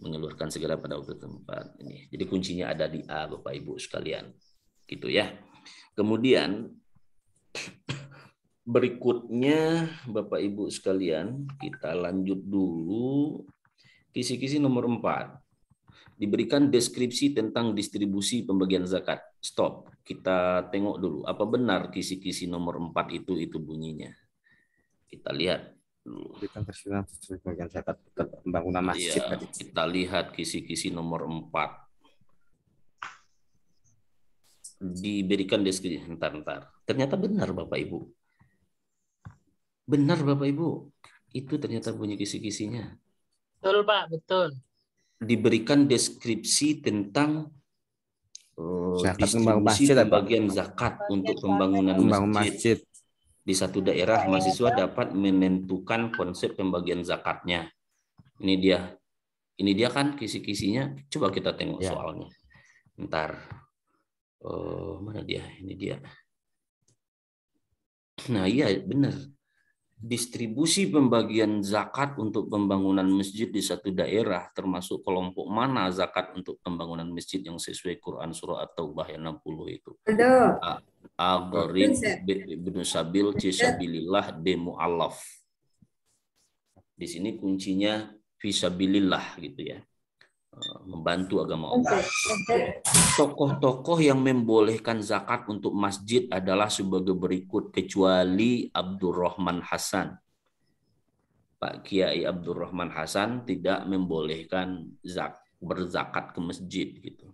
Mengeluarkan segera pada waktu tempat ini. Jadi kuncinya ada di A Bapak Ibu sekalian. Gitu ya. Kemudian berikutnya Bapak Ibu sekalian, kita lanjut dulu kisi-kisi nomor 4. Diberikan deskripsi tentang distribusi pembagian zakat. Stop. Kita tengok dulu apa benar kisi-kisi nomor 4 itu bunyinya. Kita lihat dulu. Pembagian zakat pembangunan masjid. Ya, kita lihat kisi-kisi nomor 4. Diberikan deskripsi. Bentar. Ternyata benar Bapak Ibu. Benar Bapak Ibu. Itu ternyata bunyi kisi-kisinya. Betul Pak, betul. Diberikan deskripsi tentang distribusi pembagian zakat untuk pembangunan masjid. Di satu daerah mahasiswa dapat menentukan konsep pembagian zakatnya. Ini dia kan kisi-kisinya. Coba kita tengok soalnya. Bentar. Mana dia? Ini dia. Nah iya benar. distribusi pembagian zakat untuk pembangunan masjid di satu daerah, termasuk kelompok mana zakat untuk pembangunan masjid yang sesuai Quran surah At-Taubah yang 60 itu. Agharib ibnu sabil fisabilillah de mu'allaf. Di sini kuncinya fisabilillah gitu ya. Membantu agama Allah. Tokoh-tokoh yang membolehkan zakat untuk masjid adalah sebagai berikut, kecuali Abdurrahman Hasan. Pak Kiai Abdurrahman Hasan tidak membolehkan berzakat ke masjid gitu.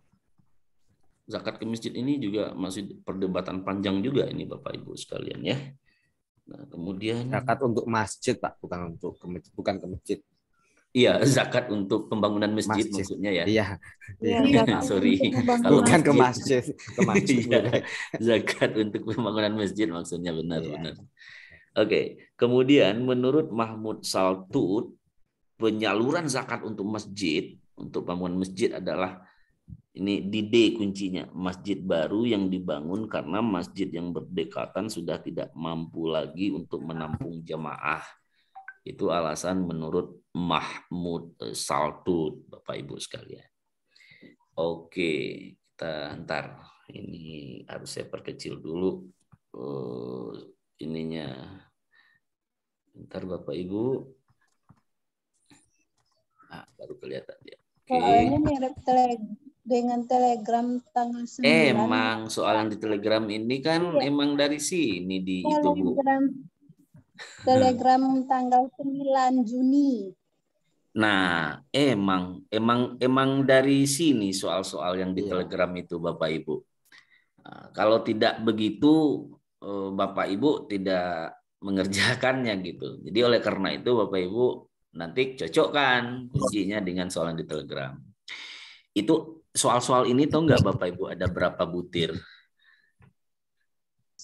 Zakat ke masjid ini juga masih perdebatan panjang juga ini Bapak Ibu sekalian ya. Nah, kemudian zakat untuk masjid Pak, bukan ke masjid. Iya, zakat untuk pembangunan masjid maksudnya ya. Iya. Sorry. Bukan ke masjid. Ke masjid. Iya, zakat untuk pembangunan masjid maksudnya benar-benar. Oke. Kemudian menurut Mahmud Saltut, penyaluran zakat untuk masjid, untuk pembangunan masjid adalah ini di D kuncinya, masjid baru yang dibangun karena masjid yang berdekatan sudah tidak mampu lagi untuk menampung jamaah. Itu alasan menurut Mahmud Saltut, Bapak Ibu sekalian. Oke, kita ntar ini harus saya perkecil dulu ininya. Ntar Bapak Ibu. Nah, baru kelihatan dia. Oke. Soalnya mirip dengan Telegram tanggal 9. Emang soal yang di Telegram ini kan emang dari sini di itu Bu. Telegram tanggal 9 Juni. Nah, emang dari sini soal-soal yang di Telegram itu Bapak Ibu. Nah, kalau tidak begitu Bapak Ibu tidak mengerjakannya gitu. Jadi oleh karena itu Bapak Ibu nanti cocokkan kuncinya dengan soal yang di Telegram. Itu soal-soal ini tahu nggak Bapak Ibu ada berapa butir?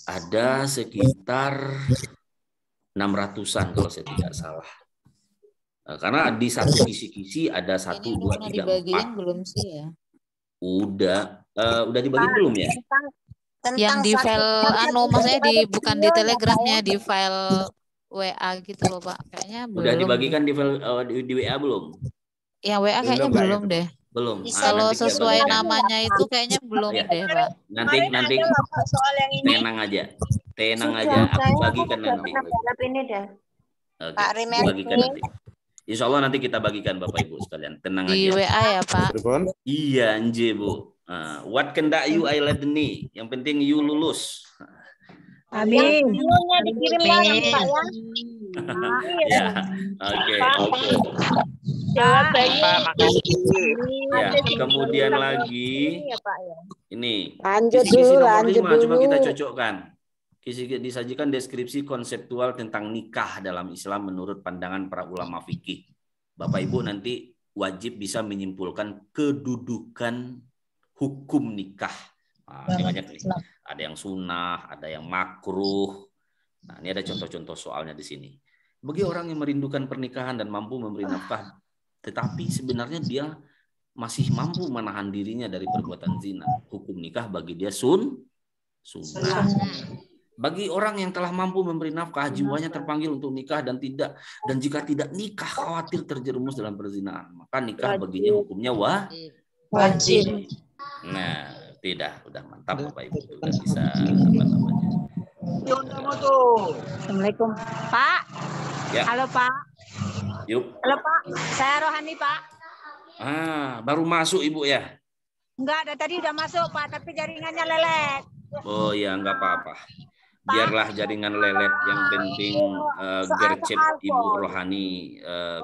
Ada sekitar 600-an kalau saya tidak salah. Karena di satu kisi-kisi ada 1, 2, 3, 4. Belum sih ya? Udah dibagiin belum ya? Yang di file maksudnya bukan di Telegramnya, di file WA gitu loh Pak. Kayaknya belum. Udah dibagikan di file di WA belum? Yang WA kayaknya belum deh. Belum. Kalau sesuai namanya itu kayaknya belum deh Pak. Nanti soal yang ini. Tenang aja, aku bagikan nanti. Ini deh. Oke, Pak Rimer. bagikan nanti. Insya Allah nanti kita bagikan Bapak Ibu sekalian. Tenang di aja. Di WA ya Pak. Iya anje Bu. What kendak you I let nih. Yang penting you lulus. Amin. Videonya dikirim ya Pak ya. Ya, oke. Ya, kemudian lagi ini lanjut dulu. Coba kita cocokkan. Disajikan deskripsi konseptual tentang nikah dalam Islam menurut pandangan para ulama fikih. Bapak Ibu nanti wajib bisa menyimpulkan kedudukan hukum nikah. Ada yang sunnah, ada yang makruh. Nah, ini ada contoh-contoh soalnya di sini. Bagi orang yang merindukan pernikahan dan mampu memberi nafkah, tetapi sebenarnya dia masih mampu menahan dirinya dari perbuatan zina, hukum nikah bagi dia sunnah. Bagi orang yang telah mampu memberi nafkah, jiwanya terpanggil untuk nikah dan jika tidak nikah khawatir terjerumus dalam perzinahan, maka nikah baginya hukumnya wajib. Nah, udah mantap Bapak Ibu, udah bisa apa namanya. Assalamualaikum Pak. Ya. Halo Pak. Yuk. Halo Pak, saya Rohani Pak. Baru masuk Ibu ya? Enggak, ada tadi udah masuk Pak, tapi jaringannya lelet. Oh ya, nggak apa-apa. Biarlah jaringan lelet, yang penting gercep Ibu Rohani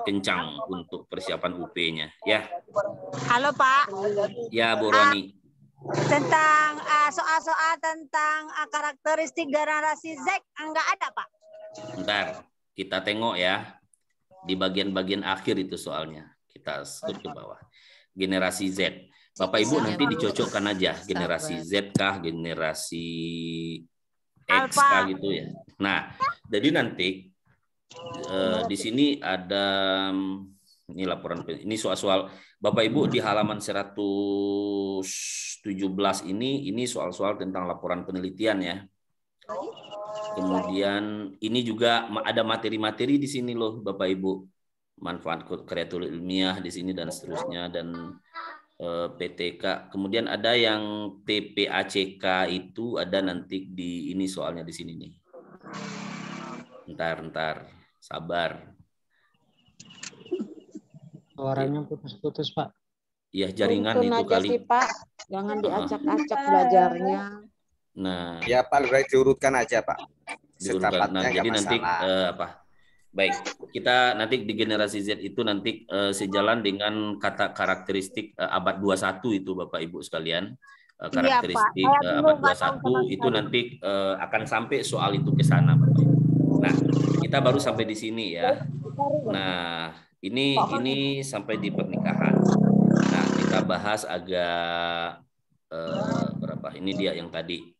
kencang untuk persiapan UP-nya ya. Halo Pak. Ya Bu Rohani. Tentang soal-soal tentang karakteristik generasi Z enggak ada Pak. Bentar, kita tengok ya. Di bagian-bagian akhir itu soalnya. Kita skip ke bawah. Generasi Z. Bapak Ibu nanti dicocokkan aja. Generasi Z kah, generasi X kah gitu ya. Nah, jadi nanti di sini ada ini laporan, ini soal-soal Bapak Ibu di halaman 117 ini soal-soal tentang laporan penelitian ya. Kemudian ini juga ada materi-materi di sini loh Bapak Ibu. Manfaat kreatur ilmiah di sini dan seterusnya, dan PTK. Kemudian ada yang TPACK itu ada nanti di ini soalnya di sini nih. Ntar, sabar. Suaranya putus-putus, Pak. Ya, jaringan Tuntun itu aja kali. sih, Pak. Jangan diacak-acak belajarnya. Nah, Ya Pak, lebih baik diurutkan aja Pak. diurutkan. Setapatnya Nah, nggak jadi nanti masalah. Baik, kita nanti di generasi Z itu nanti sejalan dengan kata karakteristik abad 21 itu Bapak Ibu sekalian. Karakteristik abad 21 itu nanti akan sampai soal itu ke sana Bapak Ibu. Nah, kita baru sampai di sini ya. Nah, ini sampai di pernikahan. Nah, kita bahas agak berapa? Ini dia yang tadi.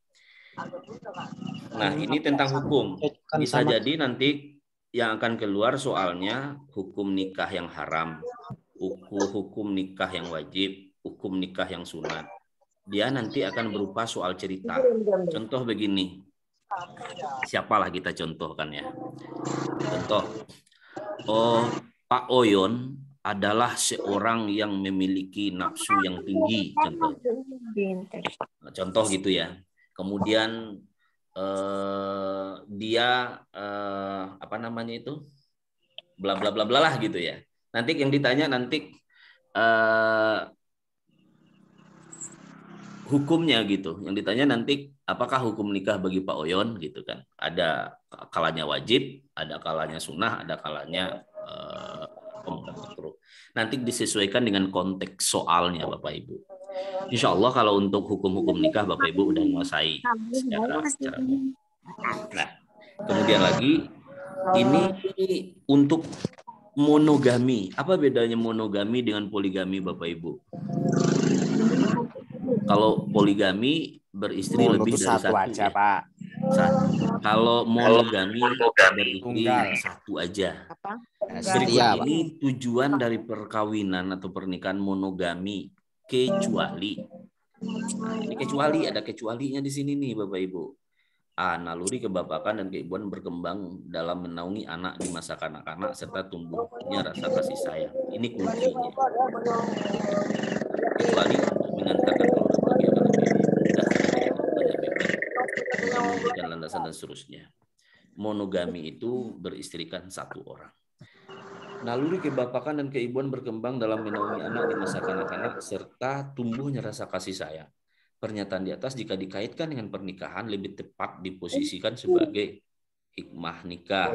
Nah, ini tentang hukum. Bisa jadi nanti yang akan keluar soalnya hukum nikah yang haram, hukum nikah yang wajib, hukum nikah yang sunat. Dia nanti akan berupa soal cerita. Contoh begini. Siapalah kita contohkan ya. Contoh. Pak Oyon adalah seorang yang memiliki nafsu yang tinggi, contoh. Contoh gitu ya. Kemudian dia apa namanya itu, bla bla bla bla lah gitu ya. Nanti yang ditanya nanti hukumnya gitu. Yang ditanya nanti apakah hukum nikah bagi Pak Oyon gitu kan. Ada kalanya wajib, ada kalanya sunnah, ada kalanya makruh. Nanti disesuaikan dengan konteks soalnya Bapak Ibu. Insya Allah kalau untuk hukum-hukum nikah Bapak Ibu udah menguasai secara Nah, kemudian lagi ini untuk monogami. Apa bedanya monogami dengan poligami Bapak Ibu? Kalau poligami beristri lebih dari satu aja, ya. Pak. Kalau monogami beristri satu aja. Berikut ini tujuan dari perkawinan atau pernikahan monogami, kecuali. Nah, ini kecuali, ada kecualinya di sini nih Bapak Ibu. Naluri kebapakan dan keibuan berkembang dalam menaungi anak di masa kanak-kanak serta tumbuhnya rasa kasih sayang. Ini kuncinya. Kecuali untuk mengantarkan keluarga akan lebih mudah dan memberikan landasan dan seterusnya. Monogami itu beristrikan satu orang. Naluri kebapakan dan keibuan berkembang dalam menaungi anak di masa kanak-kanak serta tumbuhnya rasa kasih sayang. Pernyataan di atas jika dikaitkan dengan pernikahan lebih tepat diposisikan sebagai hikmah nikah.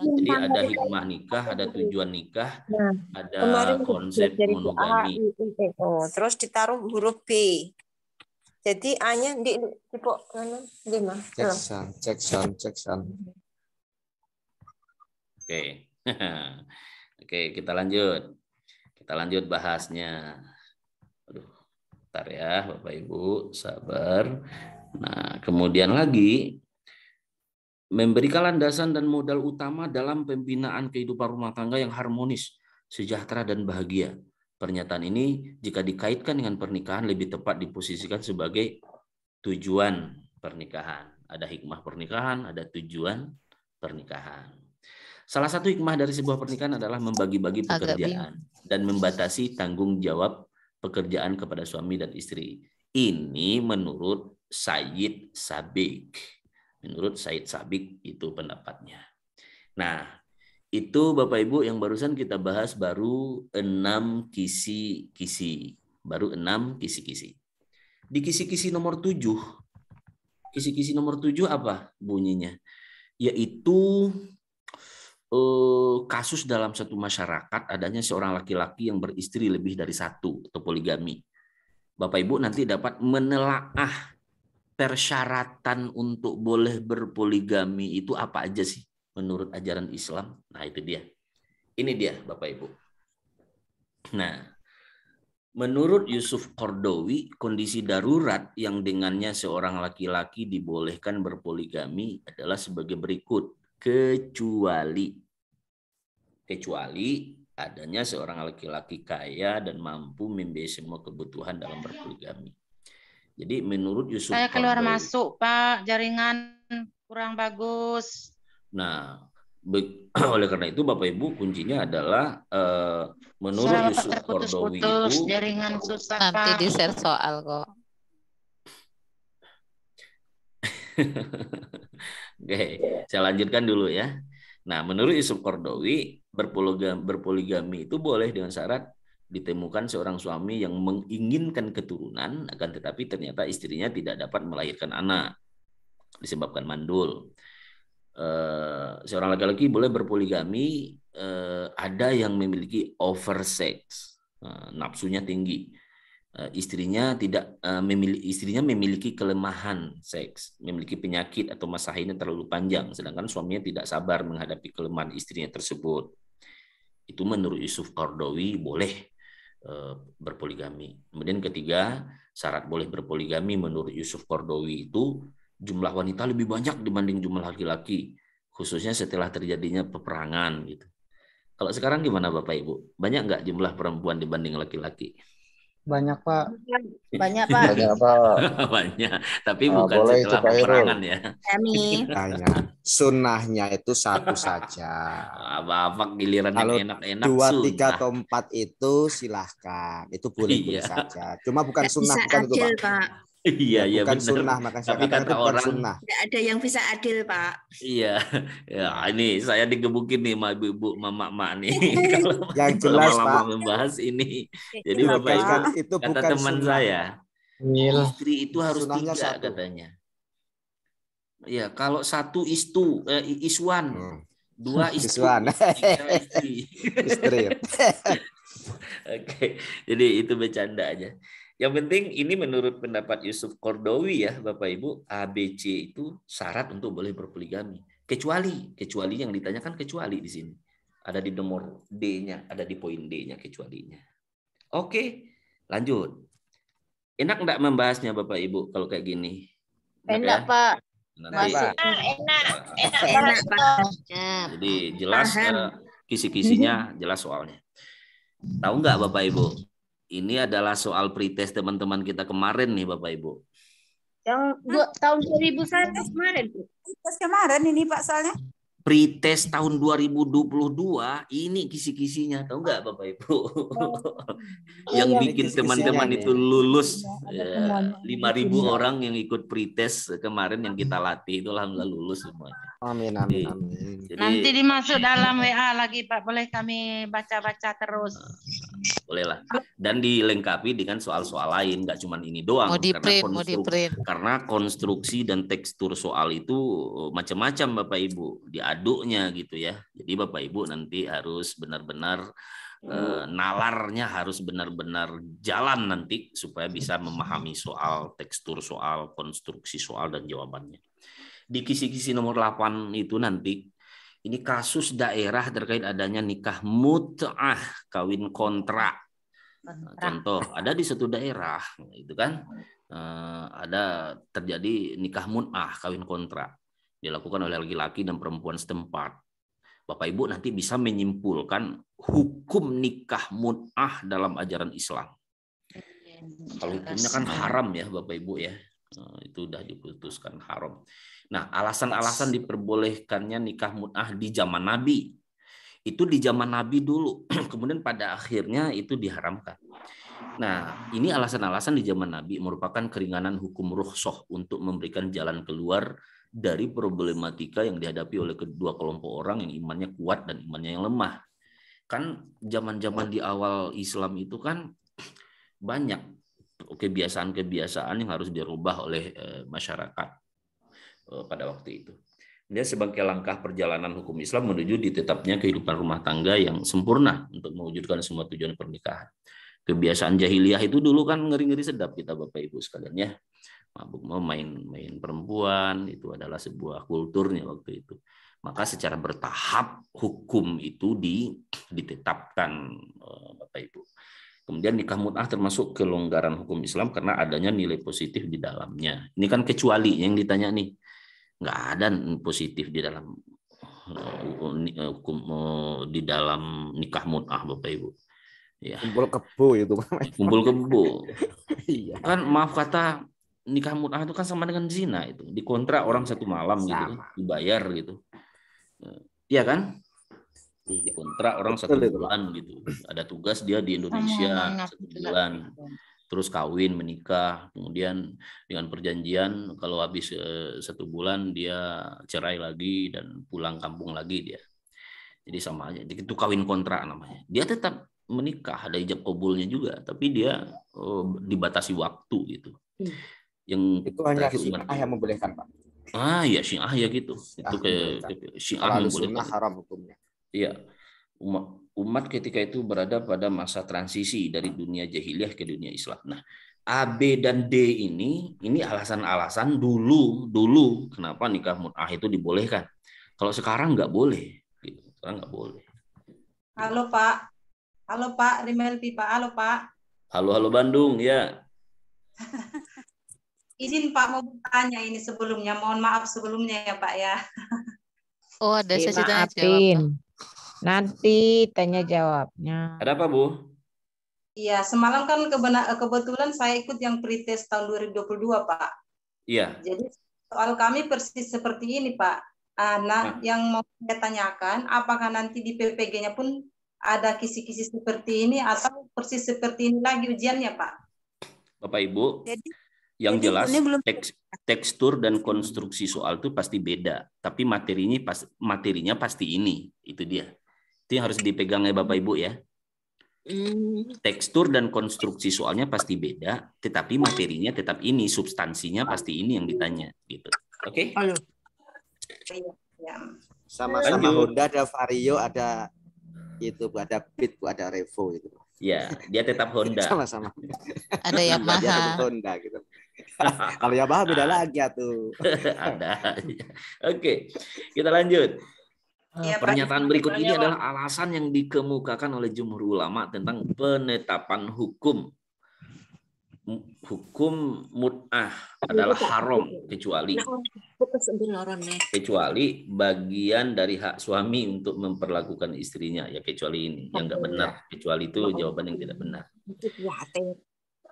Jadi ada hikmah nikah, ada tujuan nikah, ada konsep monogami. Terus ditaruh huruf B. Jadi A-nya di lima. Cek sound. Oke. Oke, kita lanjut. Kita lanjut bahasnya. Aduh, bentar ya Bapak Ibu, sabar. Nah, kemudian lagi memberikan landasan dan modal utama dalam pembinaan kehidupan rumah tangga yang harmonis, sejahtera dan bahagia. Pernyataan ini jika dikaitkan dengan pernikahan lebih tepat diposisikan sebagai tujuan pernikahan. Ada hikmah pernikahan, ada tujuan pernikahan. Salah satu hikmah dari sebuah pernikahan adalah membagi-bagi pekerjaan dan membatasi tanggung jawab pekerjaan kepada suami dan istri. Ini menurut Sayyid Sabiq. Menurut Sayyid Sabiq itu pendapatnya. Nah, itu Bapak Ibu yang barusan kita bahas baru 6 kisi-kisi. Baru 6 kisi-kisi. Di kisi-kisi nomor 7. Kisi-kisi nomor 7 apa bunyinya? Yaitu kasus dalam satu masyarakat adanya seorang laki-laki yang beristri lebih dari satu atau poligami. Bapak Ibu nanti dapat menelaah persyaratan untuk boleh berpoligami itu apa aja sih menurut ajaran Islam. Nah itu dia. Ini dia Bapak Ibu. Nah, menurut Yusuf Qardawi, kondisi darurat yang dengannya seorang laki-laki dibolehkan berpoligami adalah sebagai berikut. Kecuali adanya seorang laki-laki kaya dan mampu membiayai semua kebutuhan dalam berpoligami. Jadi menurut Yusuf Saya keluar Qardawi, masuk Pak, jaringan. kurang bagus. Nah, oleh karena itu Bapak Ibu kuncinya adalah menurut Suara Bapak Yusuf Qaradawi itu terputus-putus, jaringan susah, Nanti Pak. di-share soal kok. Oke, saya lanjutkan dulu ya. Nah, menurut Yusuf Qaradawi berpoligami itu boleh dengan syarat ditemukan seorang suami yang menginginkan keturunan, akan tetapi ternyata istrinya tidak dapat melahirkan anak disebabkan mandul. Seorang laki-laki boleh berpoligami, ada yang memiliki oversex, nafsunya tinggi, istrinya memiliki kelemahan seks, memiliki penyakit atau masa haidnya terlalu panjang, sedangkan suaminya tidak sabar menghadapi kelemahan istrinya tersebut. Itu menurut Yusuf Qaradawi boleh berpoligami. Kemudian ketiga, syarat boleh berpoligami menurut Yusuf Qaradawi itu jumlah wanita lebih banyak dibanding jumlah laki-laki, khususnya setelah terjadinya peperangan gitu. Kalau sekarang gimana Bapak Ibu? Banyak nggak jumlah perempuan dibanding laki-laki? Banyak, Pak. Banyak, Pak. Banyak, Pak. Banyak, tapi bukan boleh setelah itu, Pak Irul. peperangan ya. Kami. Banyak. Sunnahnya itu satu saja. Apa-apa giliran Kalau yang enak-enak 2, 3 sunnah. atau 4 itu silahkan. Itu boleh-boleh Iya. saja. Cuma bukan Nggak sunnah, bisa bukan itu, adil, Pak. Pak. Iya, iya bukan benar. sunnah, makanya saya Tapi katakan kata itu bukan orang, sunnah. Nggak ada yang bisa adil, Pak. iya, ya ini saya digebukin nih sama ibu-ibu, mama-mama nih. Yang Kalau jelas, lama Pak. membahas ini. Jadi Iya, Bapak Ibu, Kan itu kata bukan teman sunnah. saya, Mil. istri itu harus Sunnahnya 3 satu. katanya. Ya, kalau 1 is one, 2 is two, Iswan. 3 istri. Istri. Oke, jadi itu bercanda aja. Yang penting ini menurut pendapat Yusuf Qaradawi ya, Bapak Ibu, ABC itu syarat untuk boleh berpoligami. Kecuali yang ditanyakan kecuali di sini. Ada di nomor D-nya, ada di poin D-nya kecualinya. Oke, lanjut. Enak enggak membahasnya Bapak Ibu kalau kayak gini? Enak, Pak. Nanti, Enak, Pak. jadi jelas kisi-kisinya jelas soalnya. Tahu nggak Bapak Ibu? Ini adalah soal pretest teman-teman kita kemarin nih Bapak Ibu. Yang tahun 2001 kemarin, Bu. Kemarin ini Pak soalnya. Pretest tahun 2022 ini kisi-kisinya, tahu nggak Bapak Ibu? Yang iya, bikin kisi-kisinya teman-teman nih. itu lulus. Ada semuanya. 5.000 orang yang ikut pretest kemarin yang kita latih itu alhamdulillah lulus semuanya. Amin, amin, amin. Jadi Nanti dimasuk dalam WA lagi, Pak. Boleh kami baca-baca terus. boleh lah. Dan dilengkapi dengan soal-soal lain, nggak cuma ini doang. Mau di-print. Karena konstruksi dan tekstur soal itu macam-macam Bapak Ibu, diaduknya gitu ya. Jadi Bapak Ibu nanti harus benar-benar nalarnya harus benar-benar jalan nanti supaya bisa memahami soal, tekstur soal, konstruksi soal dan jawabannya. Di kisi-kisi nomor 8 itu nanti ini kasus daerah terkait adanya nikah mut'ah, kawin kontrak. Contoh, ada di satu daerah itu kan ada terjadi nikah mut'ah, kawin kontrak dilakukan oleh laki-laki dan perempuan setempat. Bapak Ibu nanti bisa menyimpulkan hukum nikah mut'ah dalam ajaran Islam. Kalau hukumnya kan haram ya Bapak Ibu ya. Itu udah diputuskan haram. Nah, alasan-alasan diperbolehkannya nikah mut'ah di zaman Nabi. Itu di zaman Nabi dulu. Kemudian pada akhirnya itu diharamkan. Nah, ini alasan-alasan di zaman Nabi merupakan keringanan hukum rukhsah untuk memberikan jalan keluar dari problematika yang dihadapi oleh kedua kelompok orang yang imannya kuat dan imannya yang lemah. Kan zaman-zaman di awal Islam itu kan banyak kebiasaan-kebiasaan yang harus dirubah oleh masyarakat pada waktu itu. Dia sebagai langkah perjalanan hukum Islam menuju ditetapnya kehidupan rumah tangga yang sempurna untuk mewujudkan semua tujuan pernikahan. Kebiasaan jahiliyah itu dulu kan ngeri-ngeri sedap kita Bapak Ibu sekalian ya. Mabuk mau main perempuan itu adalah sebuah kulturnya waktu itu. Maka secara bertahap hukum itu ditetapkan Bapak Ibu. Kemudian nikah mut'ah termasuk kelonggaran hukum Islam karena adanya nilai positif di dalamnya. Ini kan kecuali yang ditanya nih. Nggak ada positif di dalam hukum di dalam nikah mut'ah Bapak Ibu. Ya. Kumpul kebo itu. Kumpul kebo. Iya. Kan maaf kata nikah mut'ah itu kan sama dengan zina, itu dikontrak orang 1 malam gitu, dibayar gitu. Iya kan? Dikontrak orang 1 bulan gitu. Ada tugas dia di Indonesia 1 bulan. Terus kawin, menikah, kemudian dengan perjanjian kalau habis 1 bulan dia cerai lagi dan pulang kampung lagi dia. Jadi sama aja, itu kawin kontrak namanya. Dia tetap menikah, ada ijab kabulnya juga, tapi dia dibatasi waktu gitu. Yang itu hanya Syiah yang membolehkan, Pak. Ya Syiah ya gitu. Itu kayak Syiah membolehkan. Haram hukumnya. Iya. Umat ketika itu berada pada masa transisi dari dunia jahiliyah ke dunia Islam. Nah, A, B, dan D ini alasan-alasan dulu kenapa nikah mut'ah itu dibolehkan. Kalau sekarang nggak boleh. Gitu. Sekarang nggak boleh. Halo Pak, Rimelvi Pak, halo Pak. Halo Bandung, ya. Izin Pak mau bertanya ini sebelumnya, mohon maaf sebelumnya ya Pak ya. Oh, ada sesi tanya jawab. Dimaafin. Nanti tanya jawabnya. Ada apa, Bu? Iya, semalam kan kebetulan saya ikut yang pretest tahun 2022, Pak. Iya. Jadi soal kami persis seperti ini, Pak. Yang mau saya tanyakan, apakah nanti di PPG-nya pun ada kisi-kisi seperti ini atau persis seperti ini lagi ujiannya, Pak? Bapak Ibu, yang jelas tekstur dan konstruksi soal itu pasti beda, tapi materinya pasti ini, itu dia. Itu yang harus dipegang ya Bapak Ibu ya. Tekstur dan konstruksi soalnya pasti beda, tetapi materinya tetap ini, substansinya pasti ini yang ditanya, gitu. Oke? Sama-sama Honda, ada Vario, ada itu, ada Beat, ada Revo itu. Ya, dia tetap Honda. Sama-sama. Ada Yamaha. Honda gitu. Kalau Yamaha beda lagi tuh. Ada. Oke, kita lanjut. Pernyataan berikut ini adalah alasan yang dikemukakan oleh jumhur ulama tentang penetapan hukum mut'ah adalah haram kecuali bagian dari hak suami untuk memperlakukan istrinya, ya kecuali ini yang nggak benar. Kecuali itu jawaban yang tidak benar.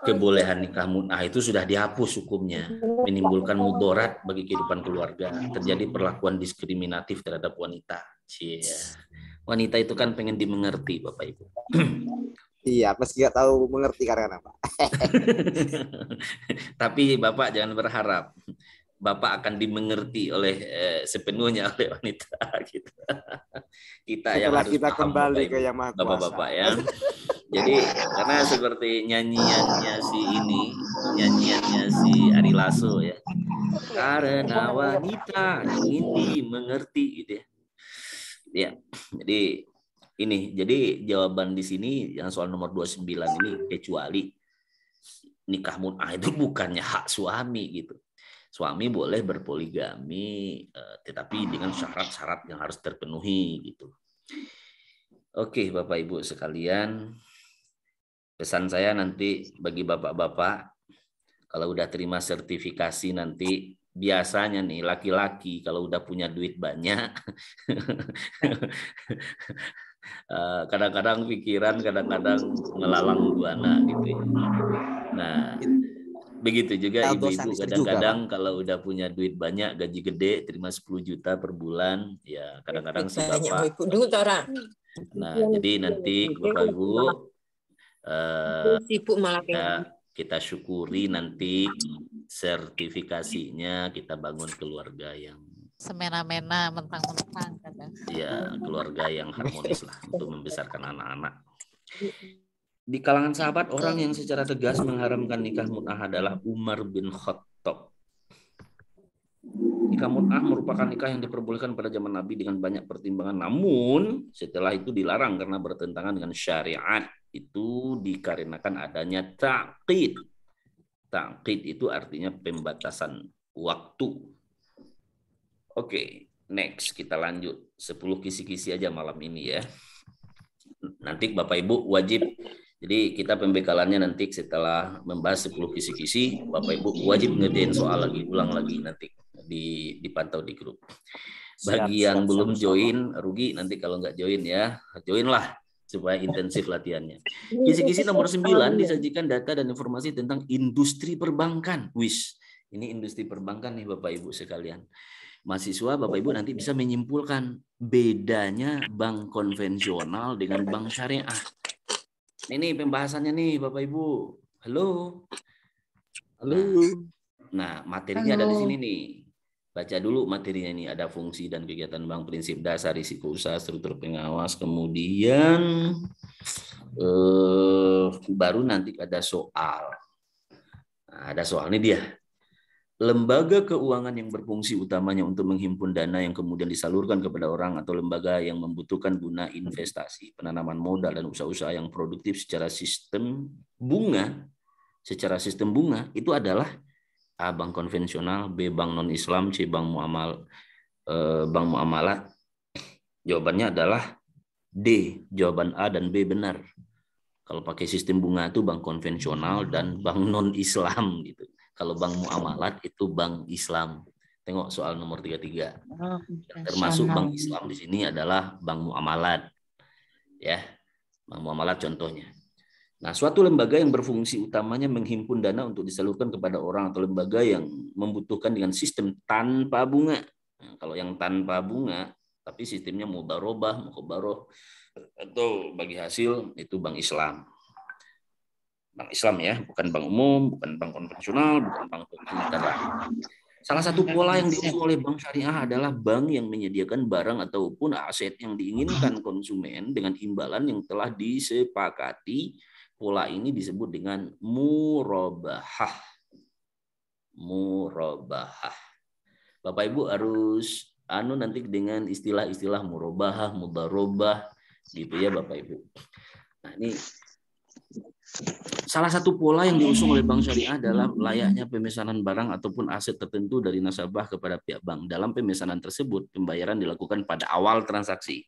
Kebolehan nikah mut'ah itu sudah dihapus hukumnya, menimbulkan mudarat bagi kehidupan keluarga, terjadi perlakuan diskriminatif terhadap wanita. Wanita itu kan pengen dimengerti, Bapak Ibu. Iya, meski nggak tahu mengerti karena apa. Tapi Bapak jangan berharap Bapak akan dimengerti oleh sepenuhnya oleh wanita. Gitu. Kita yang harus kita paham, kembali Bapak, ke Yang Maha Kuasa. Bapak-bapak ya. Jadi karena seperti nyanyiannya si Ari Lasso ya. Karena wanita ingin dimengerti gitu ya. Ya, jadi jawaban di sini yang soal nomor 29 ini, kecuali nikah mut'ah itu bukannya hak suami gitu. Suami boleh berpoligami, tetapi dengan syarat-syarat yang harus terpenuhi gitu. Oke, Bapak Ibu sekalian, pesan saya nanti bagi bapak-bapak, kalau udah terima sertifikasi nanti, biasanya nih laki-laki kalau udah punya duit banyak, kadang-kadang pikiran, kadang-kadang melalang buana gitu ya. Nah, begitu juga ibu-ibu kadang-kadang kalau udah punya duit banyak, gaji gede, terima 10 juta per bulan, ya kadang-kadang si bapak. Nah, jadi nanti Bapak Ibu kita syukuri nanti sertifikasinya, kita bangun keluarga yang semena-mena, mentang-mentang. Ya, keluarga yang harmonis lah untuk membesarkan anak-anak. Di kalangan sahabat, orang yang secara tegas mengharamkan nikah mut'ah adalah Umar bin Khattab. Nikah mut'ah merupakan nikah yang diperbolehkan pada zaman Nabi dengan banyak pertimbangan. Namun setelah itu dilarang karena bertentangan dengan syariat. Itu dikarenakan adanya ta'qid. Ta'qid itu artinya pembatasan waktu. Oke, next kita lanjut. 10 kisi-kisi aja malam ini ya. Nanti Bapak Ibu wajib. Jadi kita pembekalannya nanti setelah membahas 10 kisi-kisi, Bapak Ibu wajib ngerjain soal lagi, ulang lagi nanti dipantau di grup. Bagi yang belum join, rugi nanti kalau nggak join ya. Join lah. supaya intensif latihannya. Kisi-kisi nomor 9 disajikan data dan informasi tentang industri perbankan. Wis, ini industri perbankan nih Bapak Ibu sekalian. Mahasiswa Bapak Ibu nanti bisa menyimpulkan bedanya bank konvensional dengan bank syariah. Ini pembahasannya nih Bapak Ibu. Halo. Halo. Nah, materinya ada di sini nih. Baca dulu materinya ini, ada fungsi dan kegiatan bank, prinsip dasar, risiko usaha, struktur pengawas, kemudian baru nanti ada soal. Nah, ada soal ini dia. Lembaga keuangan yang berfungsi utamanya untuk menghimpun dana yang kemudian disalurkan kepada orang atau lembaga yang membutuhkan guna investasi, penanaman modal dan usaha-usaha yang produktif secara sistem bunga, itu adalah A. Bank konvensional, B. Bank non-Islam, C. Bank muamalat. Jawabannya adalah D. Jawaban A dan B benar. Kalau pakai sistem bunga itu bank konvensional dan bank non-Islam gitu. Kalau bank muamalat itu bank Islam. Tengok soal nomor 33. Termasuk bank Islam di sini adalah bank muamalat. Ya. Bank muamalat contohnya. Nah, suatu lembaga yang berfungsi utamanya menghimpun dana untuk disalurkan kepada orang atau lembaga yang membutuhkan dengan sistem tanpa bunga. Nah, kalau yang tanpa bunga, tapi sistemnya mudharabah, muqabarah, atau bagi hasil, itu bank Islam. Bank Islam ya, bukan bank umum, bukan bank konvensional, bukan bank pemerintah. Salah satu pola yang diusung oleh bank syariah adalah bank yang menyediakan barang ataupun aset yang diinginkan konsumen dengan imbalan yang telah disepakati. Pola ini disebut dengan murabahah. Murabahah. Bapak Ibu harus nanti dengan istilah-istilah murabahah, mudharabah gitu ya Bapak Ibu. Nah, ini salah satu pola yang diusung oleh bank syariah adalah layaknya pemesanan barang ataupun aset tertentu dari nasabah kepada pihak bank. Dalam pemesanan tersebut, pembayaran dilakukan pada awal transaksi.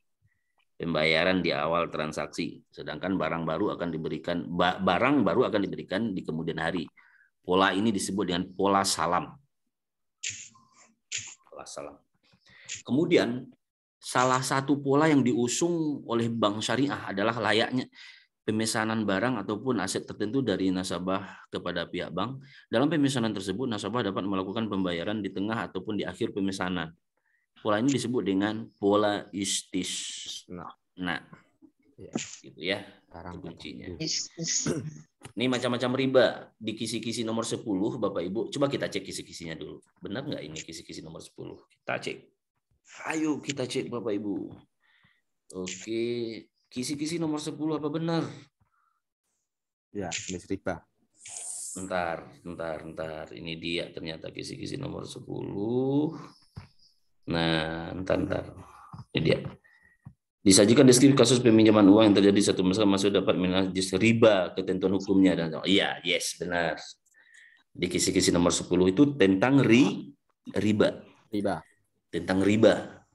Pembayaran di awal transaksi, sedangkan barang baru akan diberikan di kemudian hari. Pola ini disebut dengan pola salam. Pola salam. Kemudian salah satu pola yang diusung oleh bank syariah adalah layaknya pemesanan barang ataupun aset tertentu dari nasabah kepada pihak bank. Dalam pemesanan tersebut, nasabah dapat melakukan pembayaran di tengah ataupun di akhir pemesanan. Pola ini disebut dengan pola istisna. Nah, gitu ya, kuncinya. Ini macam-macam riba di kisi-kisi nomor 10, Bapak Ibu. Coba kita cek kisi-kisinya dulu. Benar nggak ini kisi-kisi nomor 10? Kita cek. Ayo kita cek Bapak Ibu. Oke, kisi-kisi nomor 10 apa benar? Ya, jenis riba. Bentar. Ini dia ternyata kisi-kisi nomor 10. Nah, entar. Ini dia. Disajikan deskripsi kasus peminjaman uang yang terjadi satu masa masuk dapat menajis riba, ketentuan hukumnya dan iya, yes, benar. Di kisi-kisi nomor 10 itu tentang riba. Tentang riba.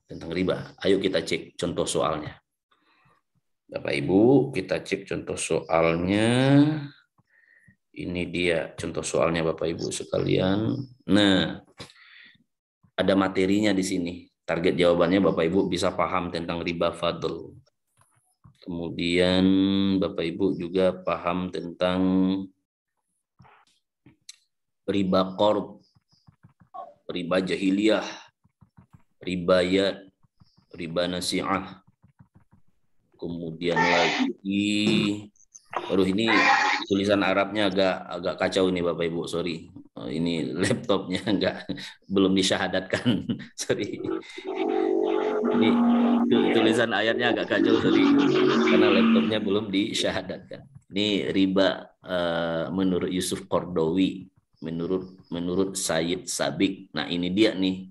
Ayo kita cek contoh soalnya. Bapak Ibu, kita cek contoh soalnya. Ini dia contoh soalnya Bapak Ibu sekalian. Nah, ada materinya di sini. Target jawabannya Bapak Ibu bisa paham tentang riba fadl. Kemudian Bapak Ibu juga paham tentang riba qard, riba jahiliyah, ribayat, riba nasi'ah. Kemudian lagi, ini tulisan Arabnya agak kacau nih Bapak Ibu, sorry. Ini laptopnya belum disyahadatkan, sorry. Ini tulisan ayatnya agak kacau, sorry, karena laptopnya belum disyahadatkan. Ini riba menurut Yusuf Qardawi, menurut Sayyid Sabiq. Nah ini dia nih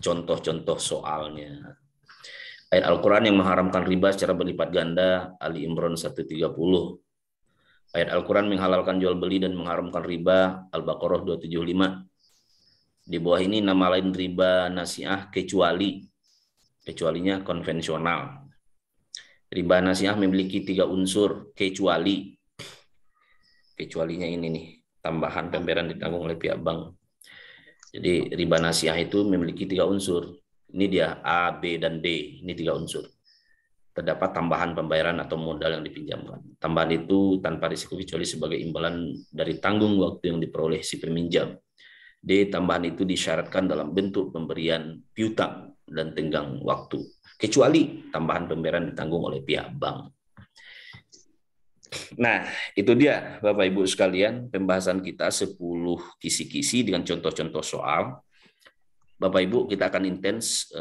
contoh-contoh soalnya. Ayat Al-Quran yang mengharamkan riba secara berlipat ganda, Ali Imran 130. Ayat Al-Quran menghalalkan jual beli dan mengharamkan riba, Al-Baqarah 275. Di bawah ini nama lain riba nasi'ah kecualinya konvensional. Riba nasi'ah memiliki 3 unsur kecualinya ini nih, tambahan pembayaran ditanggung oleh pihak bank. Jadi riba nasi'ah itu memiliki 3 unsur. Ini dia A, B, dan D. Ini 3 unsur. Terdapat tambahan pembayaran atau modal yang dipinjamkan. Tambahan itu tanpa risiko kecuali sebagai imbalan dari tanggung waktu yang diperoleh si peminjam. D. Tambahan itu disyaratkan dalam bentuk pemberian piutang dan tenggang waktu, kecuali tambahan pembayaran ditanggung oleh pihak bank. Nah, itu dia Bapak Ibu sekalian pembahasan kita 10 kisi-kisi dengan contoh-contoh soal. Bapak Ibu kita akan intens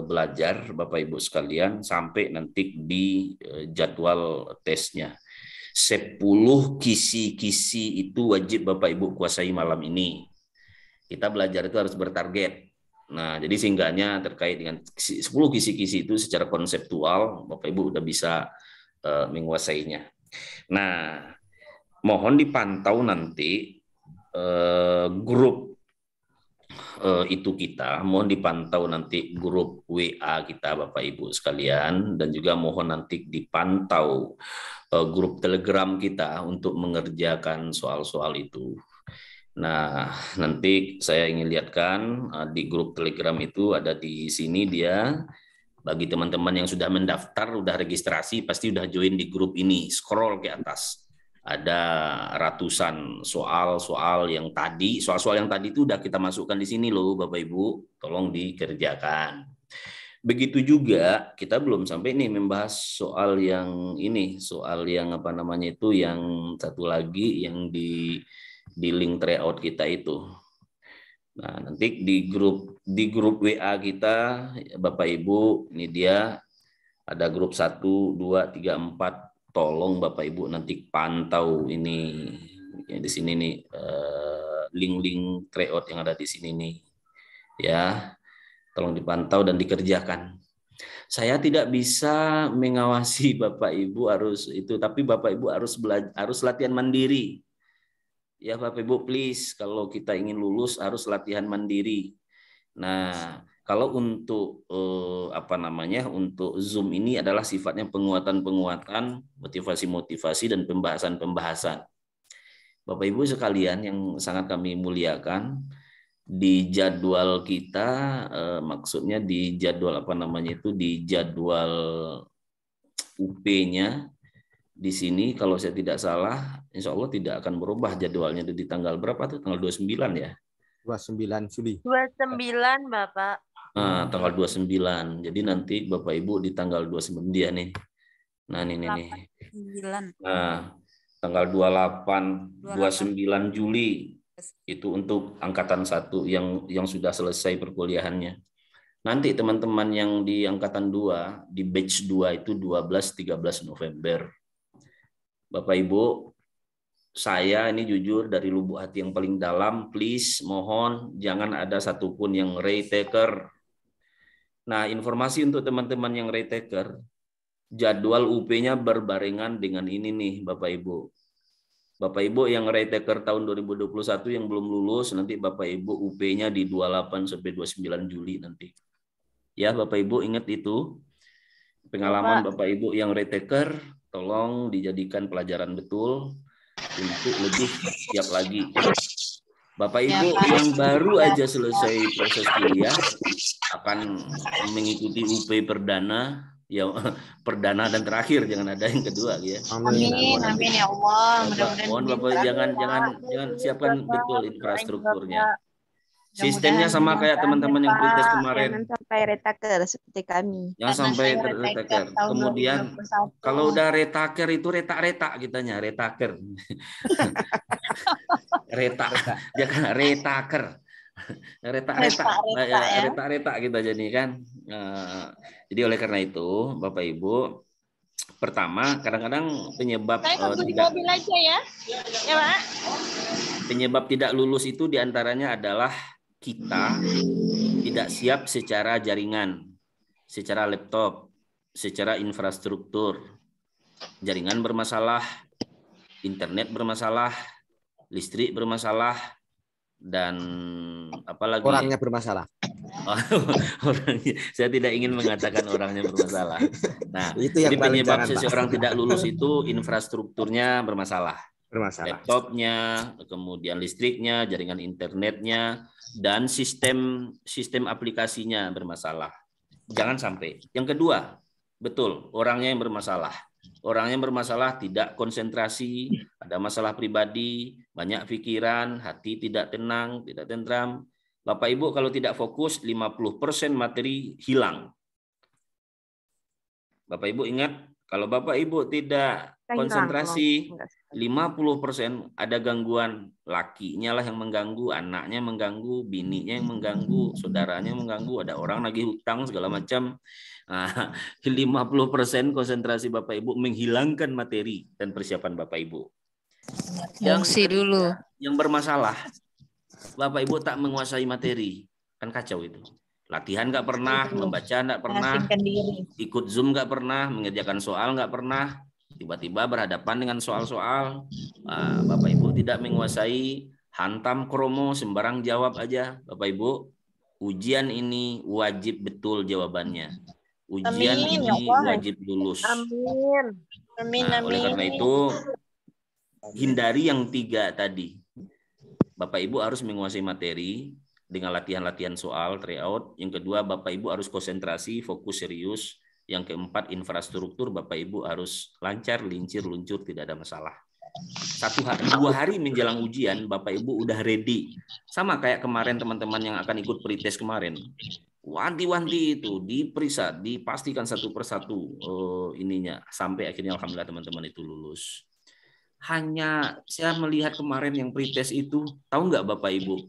belajar Bapak Ibu sekalian sampai nanti di jadwal tesnya. 10 kisi-kisi itu wajib Bapak Ibu kuasai malam ini. Kita belajar itu harus bertarget. Nah, jadi sehingga terkait dengan 10 kisi-kisi itu secara konseptual Bapak Ibu udah bisa menguasainya. Nah, mohon dipantau nanti grup itu kita, mohon dipantau nanti grup WA kita Bapak Ibu sekalian, dan juga mohon nanti dipantau grup Telegram kita untuk mengerjakan soal-soal itu. Nah, nanti saya ingin lihatkan di grup Telegram itu ada di sini dia. Bagi teman-teman yang sudah mendaftar, sudah registrasi, pasti sudah join di grup ini. Scroll ke atas. Ada ratusan soal-soal yang tadi. Soal-soal yang tadi itu sudah kita masukkan di sini loh, Bapak Ibu. Tolong dikerjakan. Begitu juga kita belum sampai nih membahas soal yang ini. Soal yang apa namanya itu, yang satu lagi yang di link tryout kita itu. Nah, nanti di grup WA kita Bapak Ibu, ini dia ada grup 1, 2, 3, 4. Tolong Bapak Ibu nanti pantau ini ya, di sini nih link-link tryout yang ada di sini nih. Ya. Tolong dipantau dan dikerjakan. Saya tidak bisa mengawasi Bapak Ibu harus itu, tapi Bapak Ibu harus latihan mandiri. Ya Bapak Ibu please, kalau kita ingin lulus harus latihan mandiri. Nah, kalau untuk untuk Zoom ini adalah sifatnya penguatan-penguatan, motivasi-motivasi dan pembahasan-pembahasan. Bapak Ibu sekalian yang sangat kami muliakan, di jadwal kita maksudnya di jadwal di jadwal UP-nya di sini kalau saya tidak salah, insya Allah tidak akan berubah jadwalnya di tanggal berapa tuh? Tanggal 29 ya? 29 Juli. 29 Bapak. Nah, tanggal 29. Jadi nanti Bapak Ibu di tanggal 29 dia nih. Nah, ini nih. 9. Nah, tanggal 29 Juli itu untuk angkatan 1 yang sudah selesai perkuliahannya. Nanti teman-teman yang di angkatan 2, di batch 2 itu 12-13 November. Bapak Ibu, saya ini jujur dari lubuk hati yang paling dalam, please mohon jangan ada satupun yang retaker. Nah, informasi untuk teman-teman yang retaker, jadwal UP-nya berbarengan dengan ini nih Bapak Ibu. Bapak Ibu yang retaker tahun 2021 yang belum lulus, nanti Bapak Ibu UP-nya di 28 sampai 29 Juli nanti. Ya Bapak Ibu ingat itu. Pengalaman Bapak Ibu yang retaker, tolong dijadikan pelajaran betul untuk lebih siap lagi. Bapak Ibu yang baru aja selesai proses kuliah akan mengikuti UP perdana, ya perdana dan terakhir, jangan ada yang kedua ya. Amin, amin ya Allah. Mohon Bapak jangan siapkan betul infrastrukturnya. Sistemnya sama kayak teman-teman yang pretest kemarin. Jangan sampai retaker seperti kami. Jangan sampai retaker. Kemudian kalau udah retaker itu retak-retak kitanya, retaker. Retak, jangan retaker. Retak-retak kita jadi kan. Jadi oleh karena itu Bapak Ibu, pertama kadang-kadang penyebab mobil aja ya. Ya, Pak. Penyebab tidak lulus itu diantaranya adalah kita tidak siap secara jaringan, secara laptop, secara infrastruktur. Jaringan bermasalah, internet bermasalah, listrik bermasalah, dan apalagi orangnya bermasalah. Saya tidak ingin mengatakan orangnya bermasalah. Nah, itu yang jadi penyebab seseorang tidak lulus itu infrastrukturnya bermasalah. Bermasalah. Laptopnya, kemudian listriknya, jaringan internetnya, dan sistem aplikasinya bermasalah. Jangan sampai. Yang kedua, betul, orangnya yang bermasalah. Orangnya yang bermasalah tidak konsentrasi, ada masalah pribadi, banyak pikiran, hati tidak tenang, tidak tentram. Bapak Ibu kalau tidak fokus, 50% materi hilang. Bapak Ibu ingat, kalau Bapak Ibu tidak konsentrasi, 50% ada gangguan. Lakinya lah yang mengganggu, anaknya mengganggu, bininya yang mengganggu, saudaranya yang mengganggu, ada orang lagi hutang segala macam. 50% konsentrasi Bapak Ibu menghilangkan materi dan persiapan Bapak Ibu. Fungsi dulu. Yang bermasalah, Bapak Ibu tak menguasai materi, kan kacau itu. Latihan nggak pernah, membaca nggak pernah, ikut Zoom nggak pernah, mengerjakan soal nggak pernah, tiba-tiba berhadapan dengan soal-soal. Bapak Ibu tidak menguasai, hantam kromo, sembarang jawab aja. Bapak Ibu, ujian ini wajib betul jawabannya. Ujian ini wajib lulus. Amin. Amin, Oleh karena itu, hindari yang 3 tadi. Bapak Ibu harus menguasai materi dengan latihan-latihan soal, tryout. Yang kedua, Bapak Ibu harus konsentrasi, fokus, serius. Yang keempat, infrastruktur Bapak Ibu harus lancar, lincir, luncur, tidak ada masalah. 2 hari menjelang ujian, Bapak Ibu udah ready. Sama kayak kemarin teman-teman yang akan ikut pretest kemarin. Wanti-wanti itu diperiksa, dipastikan satu persatu ininya. Sampai akhirnya alhamdulillah teman-teman itu lulus. Hanya saya melihat kemarin yang pretest itu, tahu nggak Bapak Ibu?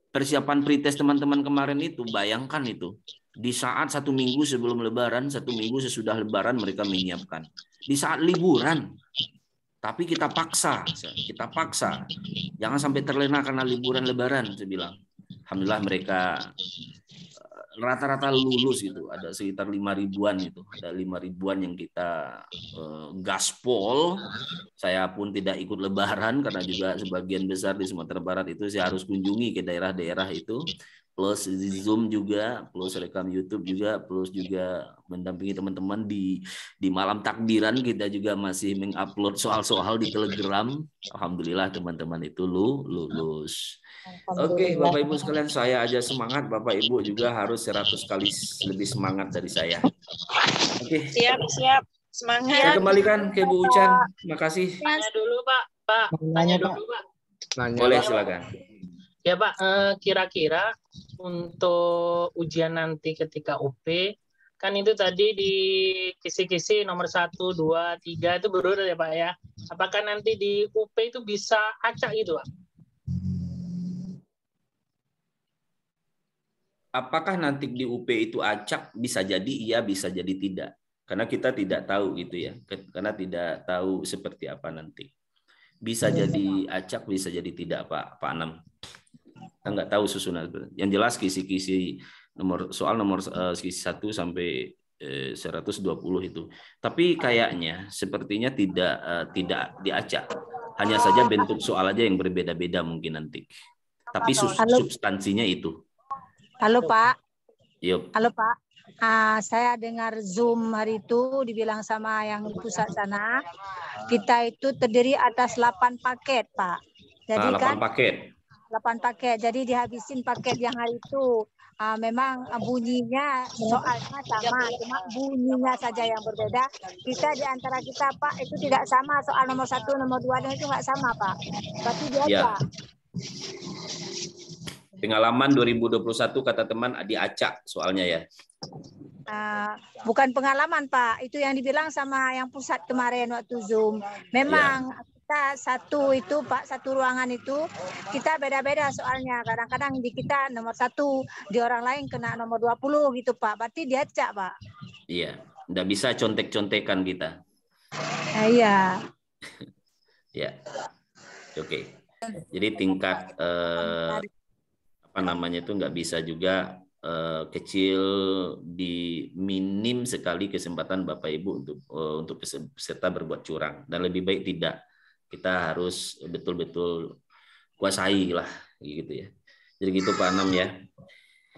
Persiapan pretest teman-teman kemarin itu, bayangkan itu. Di saat 1 minggu sebelum Lebaran, 1 minggu sesudah Lebaran mereka menyiapkan. Di saat liburan. Tapi kita paksa. Jangan sampai terlena karena liburan Lebaran, saya bilang. Alhamdulillah mereka rata-rata lulus itu. Ada sekitar 5.000-an itu. Ada 5.000-an yang kita gaspol. Saya pun tidak ikut Lebaran karena juga sebagian besar di Sumatera Barat itu saya harus kunjungi ke daerah-daerah itu. Plus Zoom juga, plus rekam YouTube juga, plus juga mendampingi teman-teman di malam takbiran. Kita juga masih mengupload soal-soal di Telegram. Alhamdulillah teman-teman itu lulus. Oke, Bapak Ibu sekalian, saya aja semangat, Bapak Ibu juga harus 100 kali lebih semangat dari saya. Oke. Siap. Semangat. Saya kembalikan ke Bu Ucan. Terima kasih. Tanya dulu, Pak. Nanya, Tanya Pak. dulu, Pak. Boleh, silakan. Ya, Pak. Kira-kira untuk ujian nanti ketika UP, kan itu tadi di kisi-kisi nomor 1, 2, 3 itu berurut ya, Pak ya. Apakah nanti di UP itu bisa acak gitu, Pak? Apakah nanti di UP itu acak? Bisa jadi iya, bisa jadi tidak. Karena kita tidak tahu gitu ya. Karena tidak tahu seperti apa nanti. Bisa jadi acak, bisa jadi tidak, Pak Anam. Kita nggak tahu susunan. Yang jelas kisi-kisi soal nomor kisi 1 sampai 120 itu. Tapi kayaknya sepertinya tidak diacak. Hanya saja bentuk soal aja yang berbeda-beda mungkin nanti. Tapi substansinya itu. Halo Pak. Yuk. Halo Pak. Saya dengar Zoom hari itu dibilang sama yang pusat sana, kita itu terdiri atas 8 paket, Pak. Jadi 8 paket. 8 paket. Jadi dihabisin paket yang hari itu. Memang bunyinya soalnya sama, cuma bunyinya saja yang berbeda. Kita di antara kita, Pak, itu tidak sama. Soal nomor 1, nomor 2 itu nggak sama, Pak. Berarti dia ya. Pengalaman 2021 kata teman diacak soalnya ya. Bukan pengalaman Pak, itu yang dibilang sama yang pusat kemarin waktu Zoom. Memang kita satu itu Pak, satu ruangan itu kita beda-beda soalnya. Kadang-kadang di kita nomor 1, di orang lain kena nomor 20 gitu Pak. Berarti diacak Pak. Iya, nggak bisa contek-contekan kita. Iya. Ya, oke. Jadi tingkat apa namanya itu nggak bisa juga kecil, di minim sekali kesempatan Bapak Ibu untuk peserta berbuat curang, dan lebih baik tidak. Kita harus betul-betul kuasai lah gitu ya. Jadi gitu Pak Anam ya.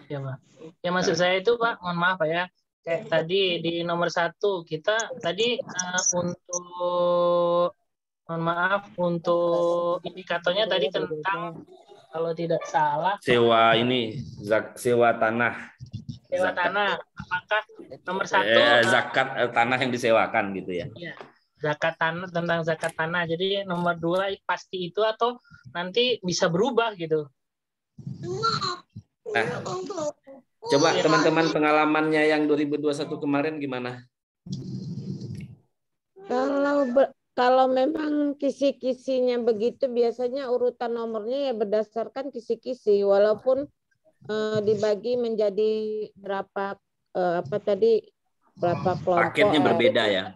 Ya Pak. Ya maksud saya itu Pak, mohon maaf Pak ya. Kayak tadi di nomor 1 kita tadi untuk Mohon maaf untuk indikatornya tadi tentang kalau tidak salah Sewa ini sewa tanah. sewa Zakat. tanah. Apakah nomor satu Zakat tanah yang disewakan gitu ya. ya, zakat tanah, tentang zakat tanah. Jadi nomor 2 pasti itu atau nanti bisa berubah gitu. Nah, coba teman-teman pengalamannya yang 2021 kemarin gimana? Kalau memang kisi-kisinya begitu, biasanya urutan nomornya ya berdasarkan kisi-kisi, walaupun dibagi menjadi berapa berapa kelompok. Paketnya berbeda ya.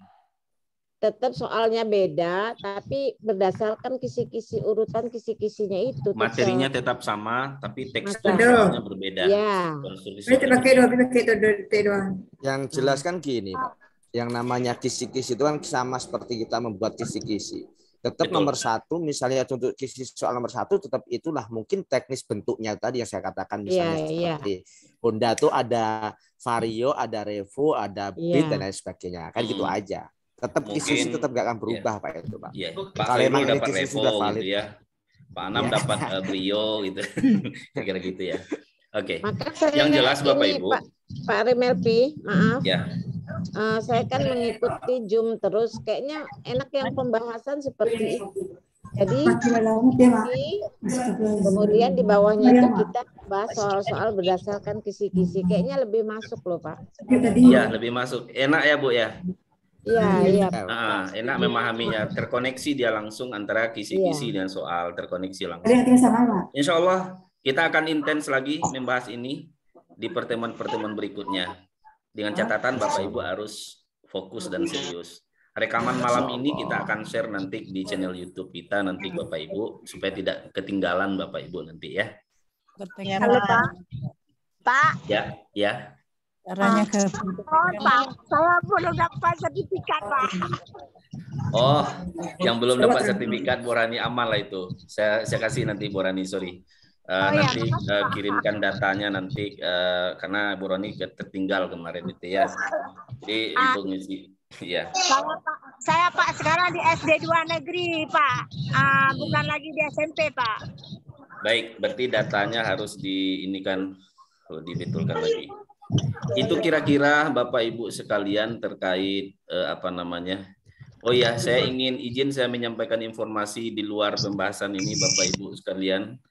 Tetap soalnya beda, tapi berdasarkan kisi-kisi urutan kisi-kisinya itu. Materinya tetap sama, tapi tekstur Betul. soalnya berbeda. Ya. Yang jelas kan gini, Pak. Yang namanya kisi-kisi itu kan sama seperti kita membuat kisi-kisi. Tetap Betul. nomor 1, misalnya untuk kisi soal nomor 1, tetap itulah mungkin teknis bentuknya tadi yang saya katakan, misalnya seperti Honda itu ada Vario, ada Revo, ada Beat dan lain sebagainya. Kan gitu aja. Tetap kisi tetap gak akan berubah Pak itu, Pak. Iya. Pak Kalau emang Khairul ini dapat kisi Revo sudah valid. gitu ya. Pak Anam Iya. dapat Brio gitu. Kira-kira gitu ya. Oke. Maka saya Yang jelas Bapak ini, Ibu. Pak Rimelpi, maaf. Ya. Saya kan mengikuti Zoom terus, kayaknya enak yang pembahasan seperti itu. Jadi kemudian di bawahnya itu kita bahas soal-soal berdasarkan kisi-kisi. Kayaknya lebih masuk loh Pak. Iya, lebih masuk. Enak ya Bu ya. Iya. Enak memahaminya. Terkoneksi dia langsung antara kisi-kisi dan soal terkoneksi langsung. Insya Allah kita akan intens lagi membahas ini di pertemuan-pertemuan berikutnya. Dengan catatan Bapak Ibu harus fokus dan serius. Rekaman malam ini kita akan share nanti di channel YouTube kita nanti Bapak Ibu supaya tidak ketinggalan Bapak Ibu nanti ya. Halo Pak. Pak. Ya. Caranya ke Pak, saya belum dapat sertifikat Pak. Oh, yang belum dapat sertifikat Borani aman lah itu. Saya kasih nanti Borani, sorry. Nanti kirimkan datanya nanti karena Borani tertinggal kemarin itu ya. Jadi untuk ngisi ya. Saya Pak sekarang di SD 2 negeri Pak. Bukan lagi di SMP Pak. Baik, berarti datanya harus dibetulkan lagi. Itu kira-kira Bapak Ibu sekalian terkait Oh ya, saya izin saya menyampaikan informasi di luar pembahasan ini Bapak Ibu sekalian.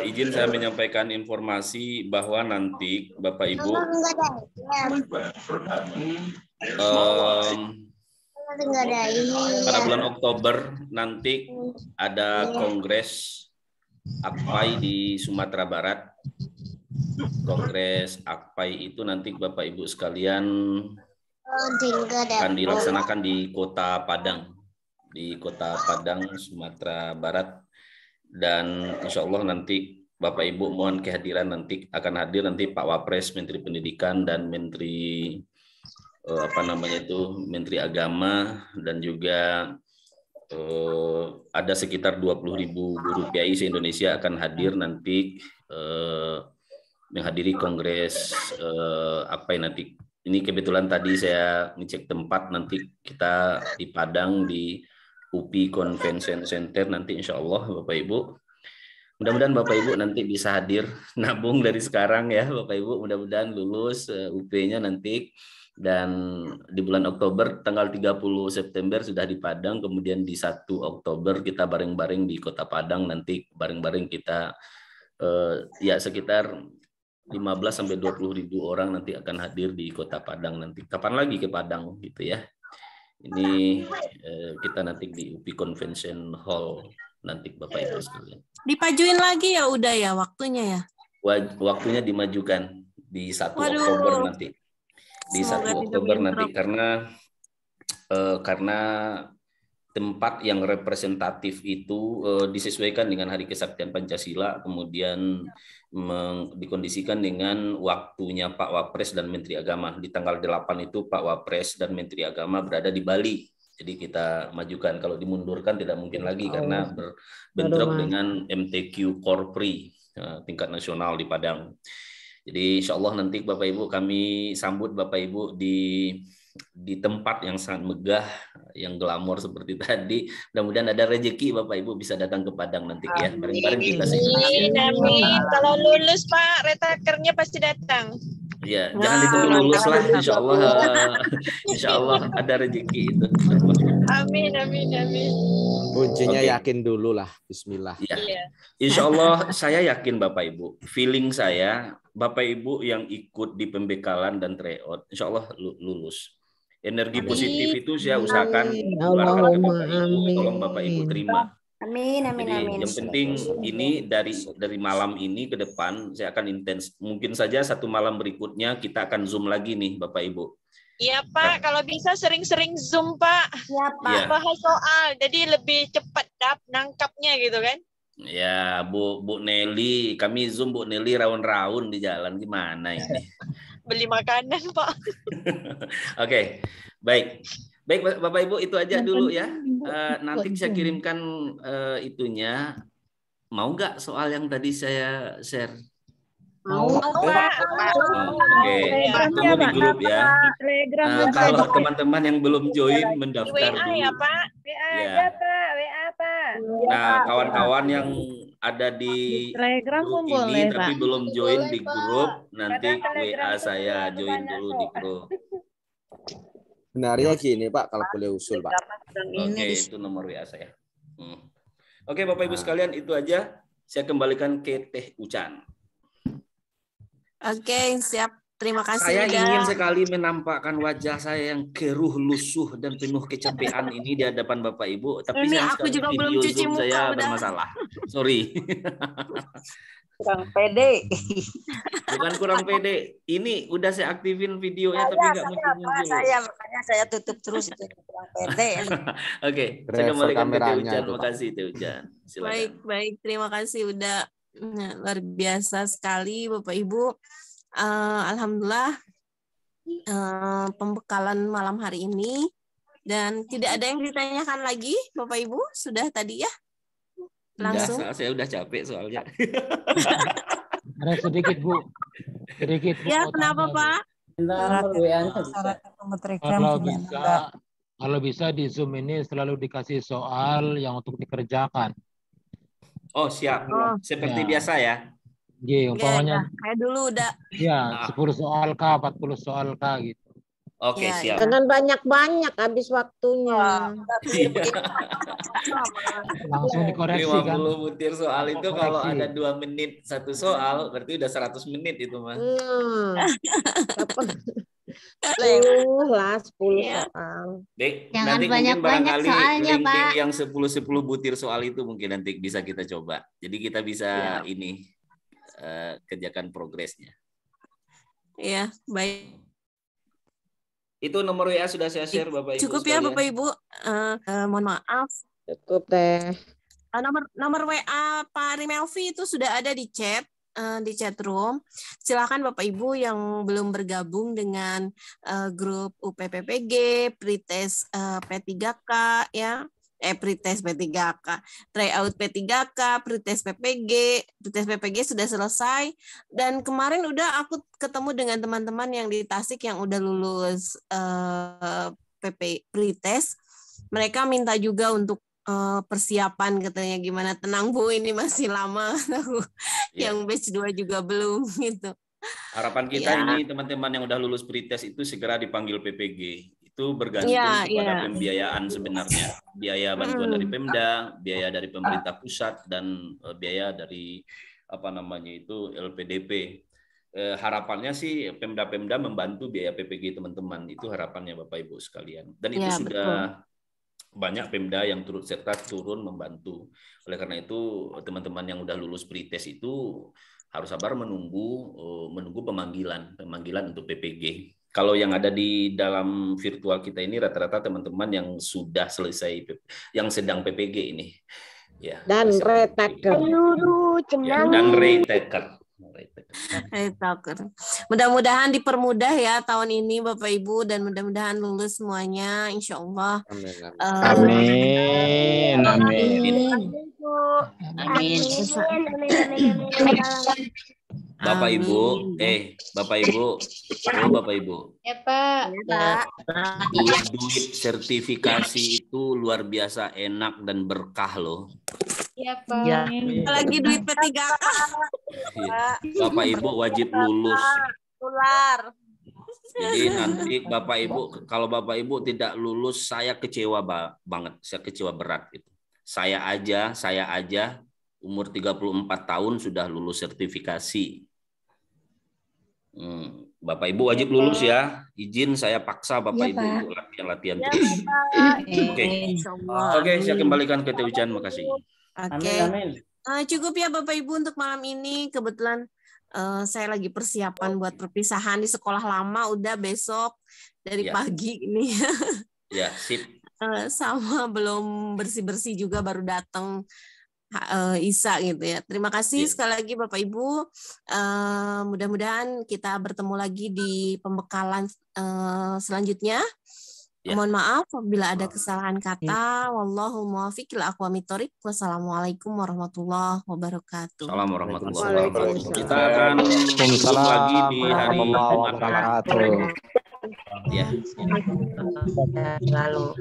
Izin saya menyampaikan informasi bahwa nanti Bapak Ibu pada bulan Oktober nanti ada kongres AKPAI di Sumatera Barat. Kongres AKPAI itu nanti Bapak Ibu sekalian akan dilaksanakan di Kota Padang. Di Kota Padang, Sumatera Barat, dan Insya Allah nanti Bapak Ibu mohon kehadiran nanti akan hadir nanti Pak Wapres, Menteri Pendidikan dan Menteri Menteri Agama, dan juga ada sekitar 20.000 guru PAI se-Indonesia akan hadir nanti menghadiri kongres AKPAI nanti. Ini kebetulan tadi saya ngecek tempat nanti kita di Padang di UPI Convention Center nanti insya Allah Bapak Ibu. Mudah-mudahan Bapak Ibu nanti bisa hadir, nabung dari sekarang ya Bapak Ibu. Mudah-mudahan lulus UP-nya nanti. Dan di bulan Oktober tanggal 30 September sudah di Padang. Kemudian di 1 Oktober kita bareng-bareng di Kota Padang. Nanti bareng-bareng kita sekitar 15-20 ribu orang nanti akan hadir di Kota Padang nanti. Kapan lagi ke Padang gitu ya. Ini kita nanti di UPI Convention Hall nanti Bapak Ibu sekalian. Dipajuin lagi ya udah ya waktunya ya? Waktunya dimajukan di 1 Oktober nanti. Di 1 Oktober nanti karena tempat yang representatif itu disesuaikan dengan Hari Kesaktian Pancasila, kemudian dikondisikan dengan waktunya Pak Wapres dan Menteri Agama. Di tanggal 8 itu Pak Wapres dan Menteri Agama berada di Bali. Jadi kita majukan. Kalau dimundurkan tidak mungkin lagi karena berbentrok dengan MTQ Korpri tingkat nasional di Padang. Jadi insya Allah nanti Bapak Ibu kami sambut Bapak Ibu di di tempat yang sangat megah, yang glamor seperti tadi. Mudah-mudahan ada rezeki Bapak Ibu bisa datang ke Padang nanti ya. Bareng-bareng kita Amin, amin. Kalau lulus Pak, retakernya pasti datang. Ya, jangan ditunggu lulus lah, insya Allah ada rezeki itu. Amin, amin, amin. Kuncinya yakin dulu lah, Bismillah. Ya. Insya Allah saya yakin Bapak Ibu, feeling saya Bapak Ibu yang ikut di pembekalan dan tryout, insya Allah lulus. Energi positif itu saya usahakan keluarkan ke Bapak Ibu, tolong Bapak Ibu terima. Amin, amin, Jadi, amin. yang penting ini dari malam ini ke depan saya akan intens. Mungkin saja satu malam berikutnya kita akan Zoom lagi nih Bapak Ibu. Iya Pak, kalau bisa sering-sering Zoom Pak. Iya Pak. Bahas soal, jadi lebih cepat nangkapnya gitu kan. Ya Bu Nelly, kami Zoom Bu Nelly raun-raun di jalan, gimana ini? Beli makanan Pak. Oke, baik. Baik Bapak Ibu, itu aja dulu ya. Nanti saya kirimkan itunya. Mau nggak soal yang tadi saya share? Mau. Oke, tunggu di grup ya. Kalau teman-teman yang belum join mendaftar dulu. WA ya Pak? WA Pak. Nah, kawan-kawan yang ada di Telegram grup boleh, ini tapi Pak. belum join di grup, nanti WA saya join dulu di grup. Benarnya gini Pak, kalau boleh usul Pak. Oke, itu nomor WA saya. Oke, Bapak Ibu sekalian, itu aja. Saya kembalikan ke Teh Ucan. Oke, siap. Terima kasih. Saya udah. ingin sekali menampakkan wajah saya yang keruh, lusuh, dan penuh kecapean ini di hadapan Bapak Ibu. Tapi Ini sayang aku sekali juga belum video cuci Zoom muka, saya udah. bermasalah. Sorry. Kurang pede. Bukan kurang pede. Ini udah saya aktifin videonya tapi nggak muncul-muncul. Makanya saya tutup terus itu kurang pede. Oke, saya Driver kembalikan ke Teh kameranya Ucan. itu, Pak. Makasih Teh Ucan. Silakan. Baik. Terima kasih udah luar biasa sekali Bapak Ibu. Alhamdulillah pembekalan malam hari ini dan tidak ada yang ditanyakan lagi Bapak Ibu, sudah tadi ya langsung. Saya udah capek soalnya. Ada sedikit Bu. Sedikit. Ya, kenapa Pak? Kalau bisa di Zoom ini selalu dikasih soal yang untuk dikerjakan. Oh, siap. Seperti Ya. biasa ya. Iya, umpamanya Kayak dulu udah. ya 10 soal K, 40 soal K gitu. Oke, siap. Jangan banyak-banyak habis waktunya. Langsung dikoreksi kan. 50 butir soal itu kalau ada 2 menit satu soal berarti udah 100 menit itu mah. 10 soal. Baik, Jangan nanti mungkin banyak-banyak barangkali soalnya, link-link Pak. yang 10 butir soal itu mungkin nanti bisa kita coba. Jadi kita bisa ini kerjakan progresnya. Ya, baik. Itu nomor WA sudah saya share Bapak Ibu. Cukup ya sekalian. Bapak Ibu. Mohon maaf. Cukup Teh. Nomor WA Pak Rimelvi itu sudah ada di chat room. Silakan Bapak Ibu yang belum bergabung dengan grup UPPPG, Pretest P3K ya. Pretest P3K, tryout P3K, Pretest PPG sudah selesai dan kemarin udah aku ketemu dengan teman-teman yang di Tasik yang udah lulus Pretest. Mereka minta juga untuk persiapan katanya gimana. Tenang Bu, ini masih lama. Yang batch 2 juga belum gitu. Harapan kita ini teman-teman yang udah lulus pretest itu segera dipanggil PPG. Itu bergantung kepada pembiayaan sebenarnya. Biaya bantuan dari Pemda, biaya dari pemerintah pusat, dan biaya dari LPDP. Harapannya sih Pemda-Pemda membantu biaya PPG teman-teman. Itu harapannya Bapak Ibu sekalian. Dan itu sudah banyak Pemda yang turut serta turun membantu. Oleh karena itu teman-teman yang udah lulus pretest itu harus sabar menunggu pemanggilan untuk PPG. Kalau yang ada di dalam virtual kita ini rata-rata teman-teman yang sudah selesai, yang sedang PPG ini, ya. Dan retaker. Dan retaker. Mudah-mudahan dipermudah ya tahun ini Bapak Ibu dan mudah-mudahan lulus semuanya, insya Allah. Amin. Amin. Bapak Ibu, Bapak Ibu, Bapak Ibu. Ya Pak. Duit sertifikasi itu luar biasa enak dan berkah loh. Ya Pak. Ya. Lagi duit P3K. Bapak Ibu wajib lulus. Ular. Jadi nanti Bapak Ibu, kalau Bapak Ibu tidak lulus, saya kecewa banget, saya kecewa berat gitu. Saya aja umur 34 tahun sudah lulus sertifikasi. Bapak Ibu wajib lulus ya. Izin saya paksa Bapak Ibu untuk latihan terus. Oke, saya kembalikan ke Teh Ucan, makasih. Oke. Cukup ya Bapak Ibu untuk malam ini. Kebetulan saya lagi persiapan buat perpisahan di sekolah lama, udah besok dari pagi ini. Ya, sip. Sama belum bersih-bersih juga, baru datang Isa gitu ya. Terima kasih sekali lagi Bapak Ibu. Mudah-mudahan kita bertemu lagi di pembekalan selanjutnya. Mohon maaf apabila ada kesalahan kata. Wallahu muwaffiq ila aqwamit thoriq. Wassalamualaikum warahmatullahi wabarakatuh. Assalamualaikum warahmatullahi wabarakatuh. Kita akan ketemu lagi di hari Jumat. Ya. Lalu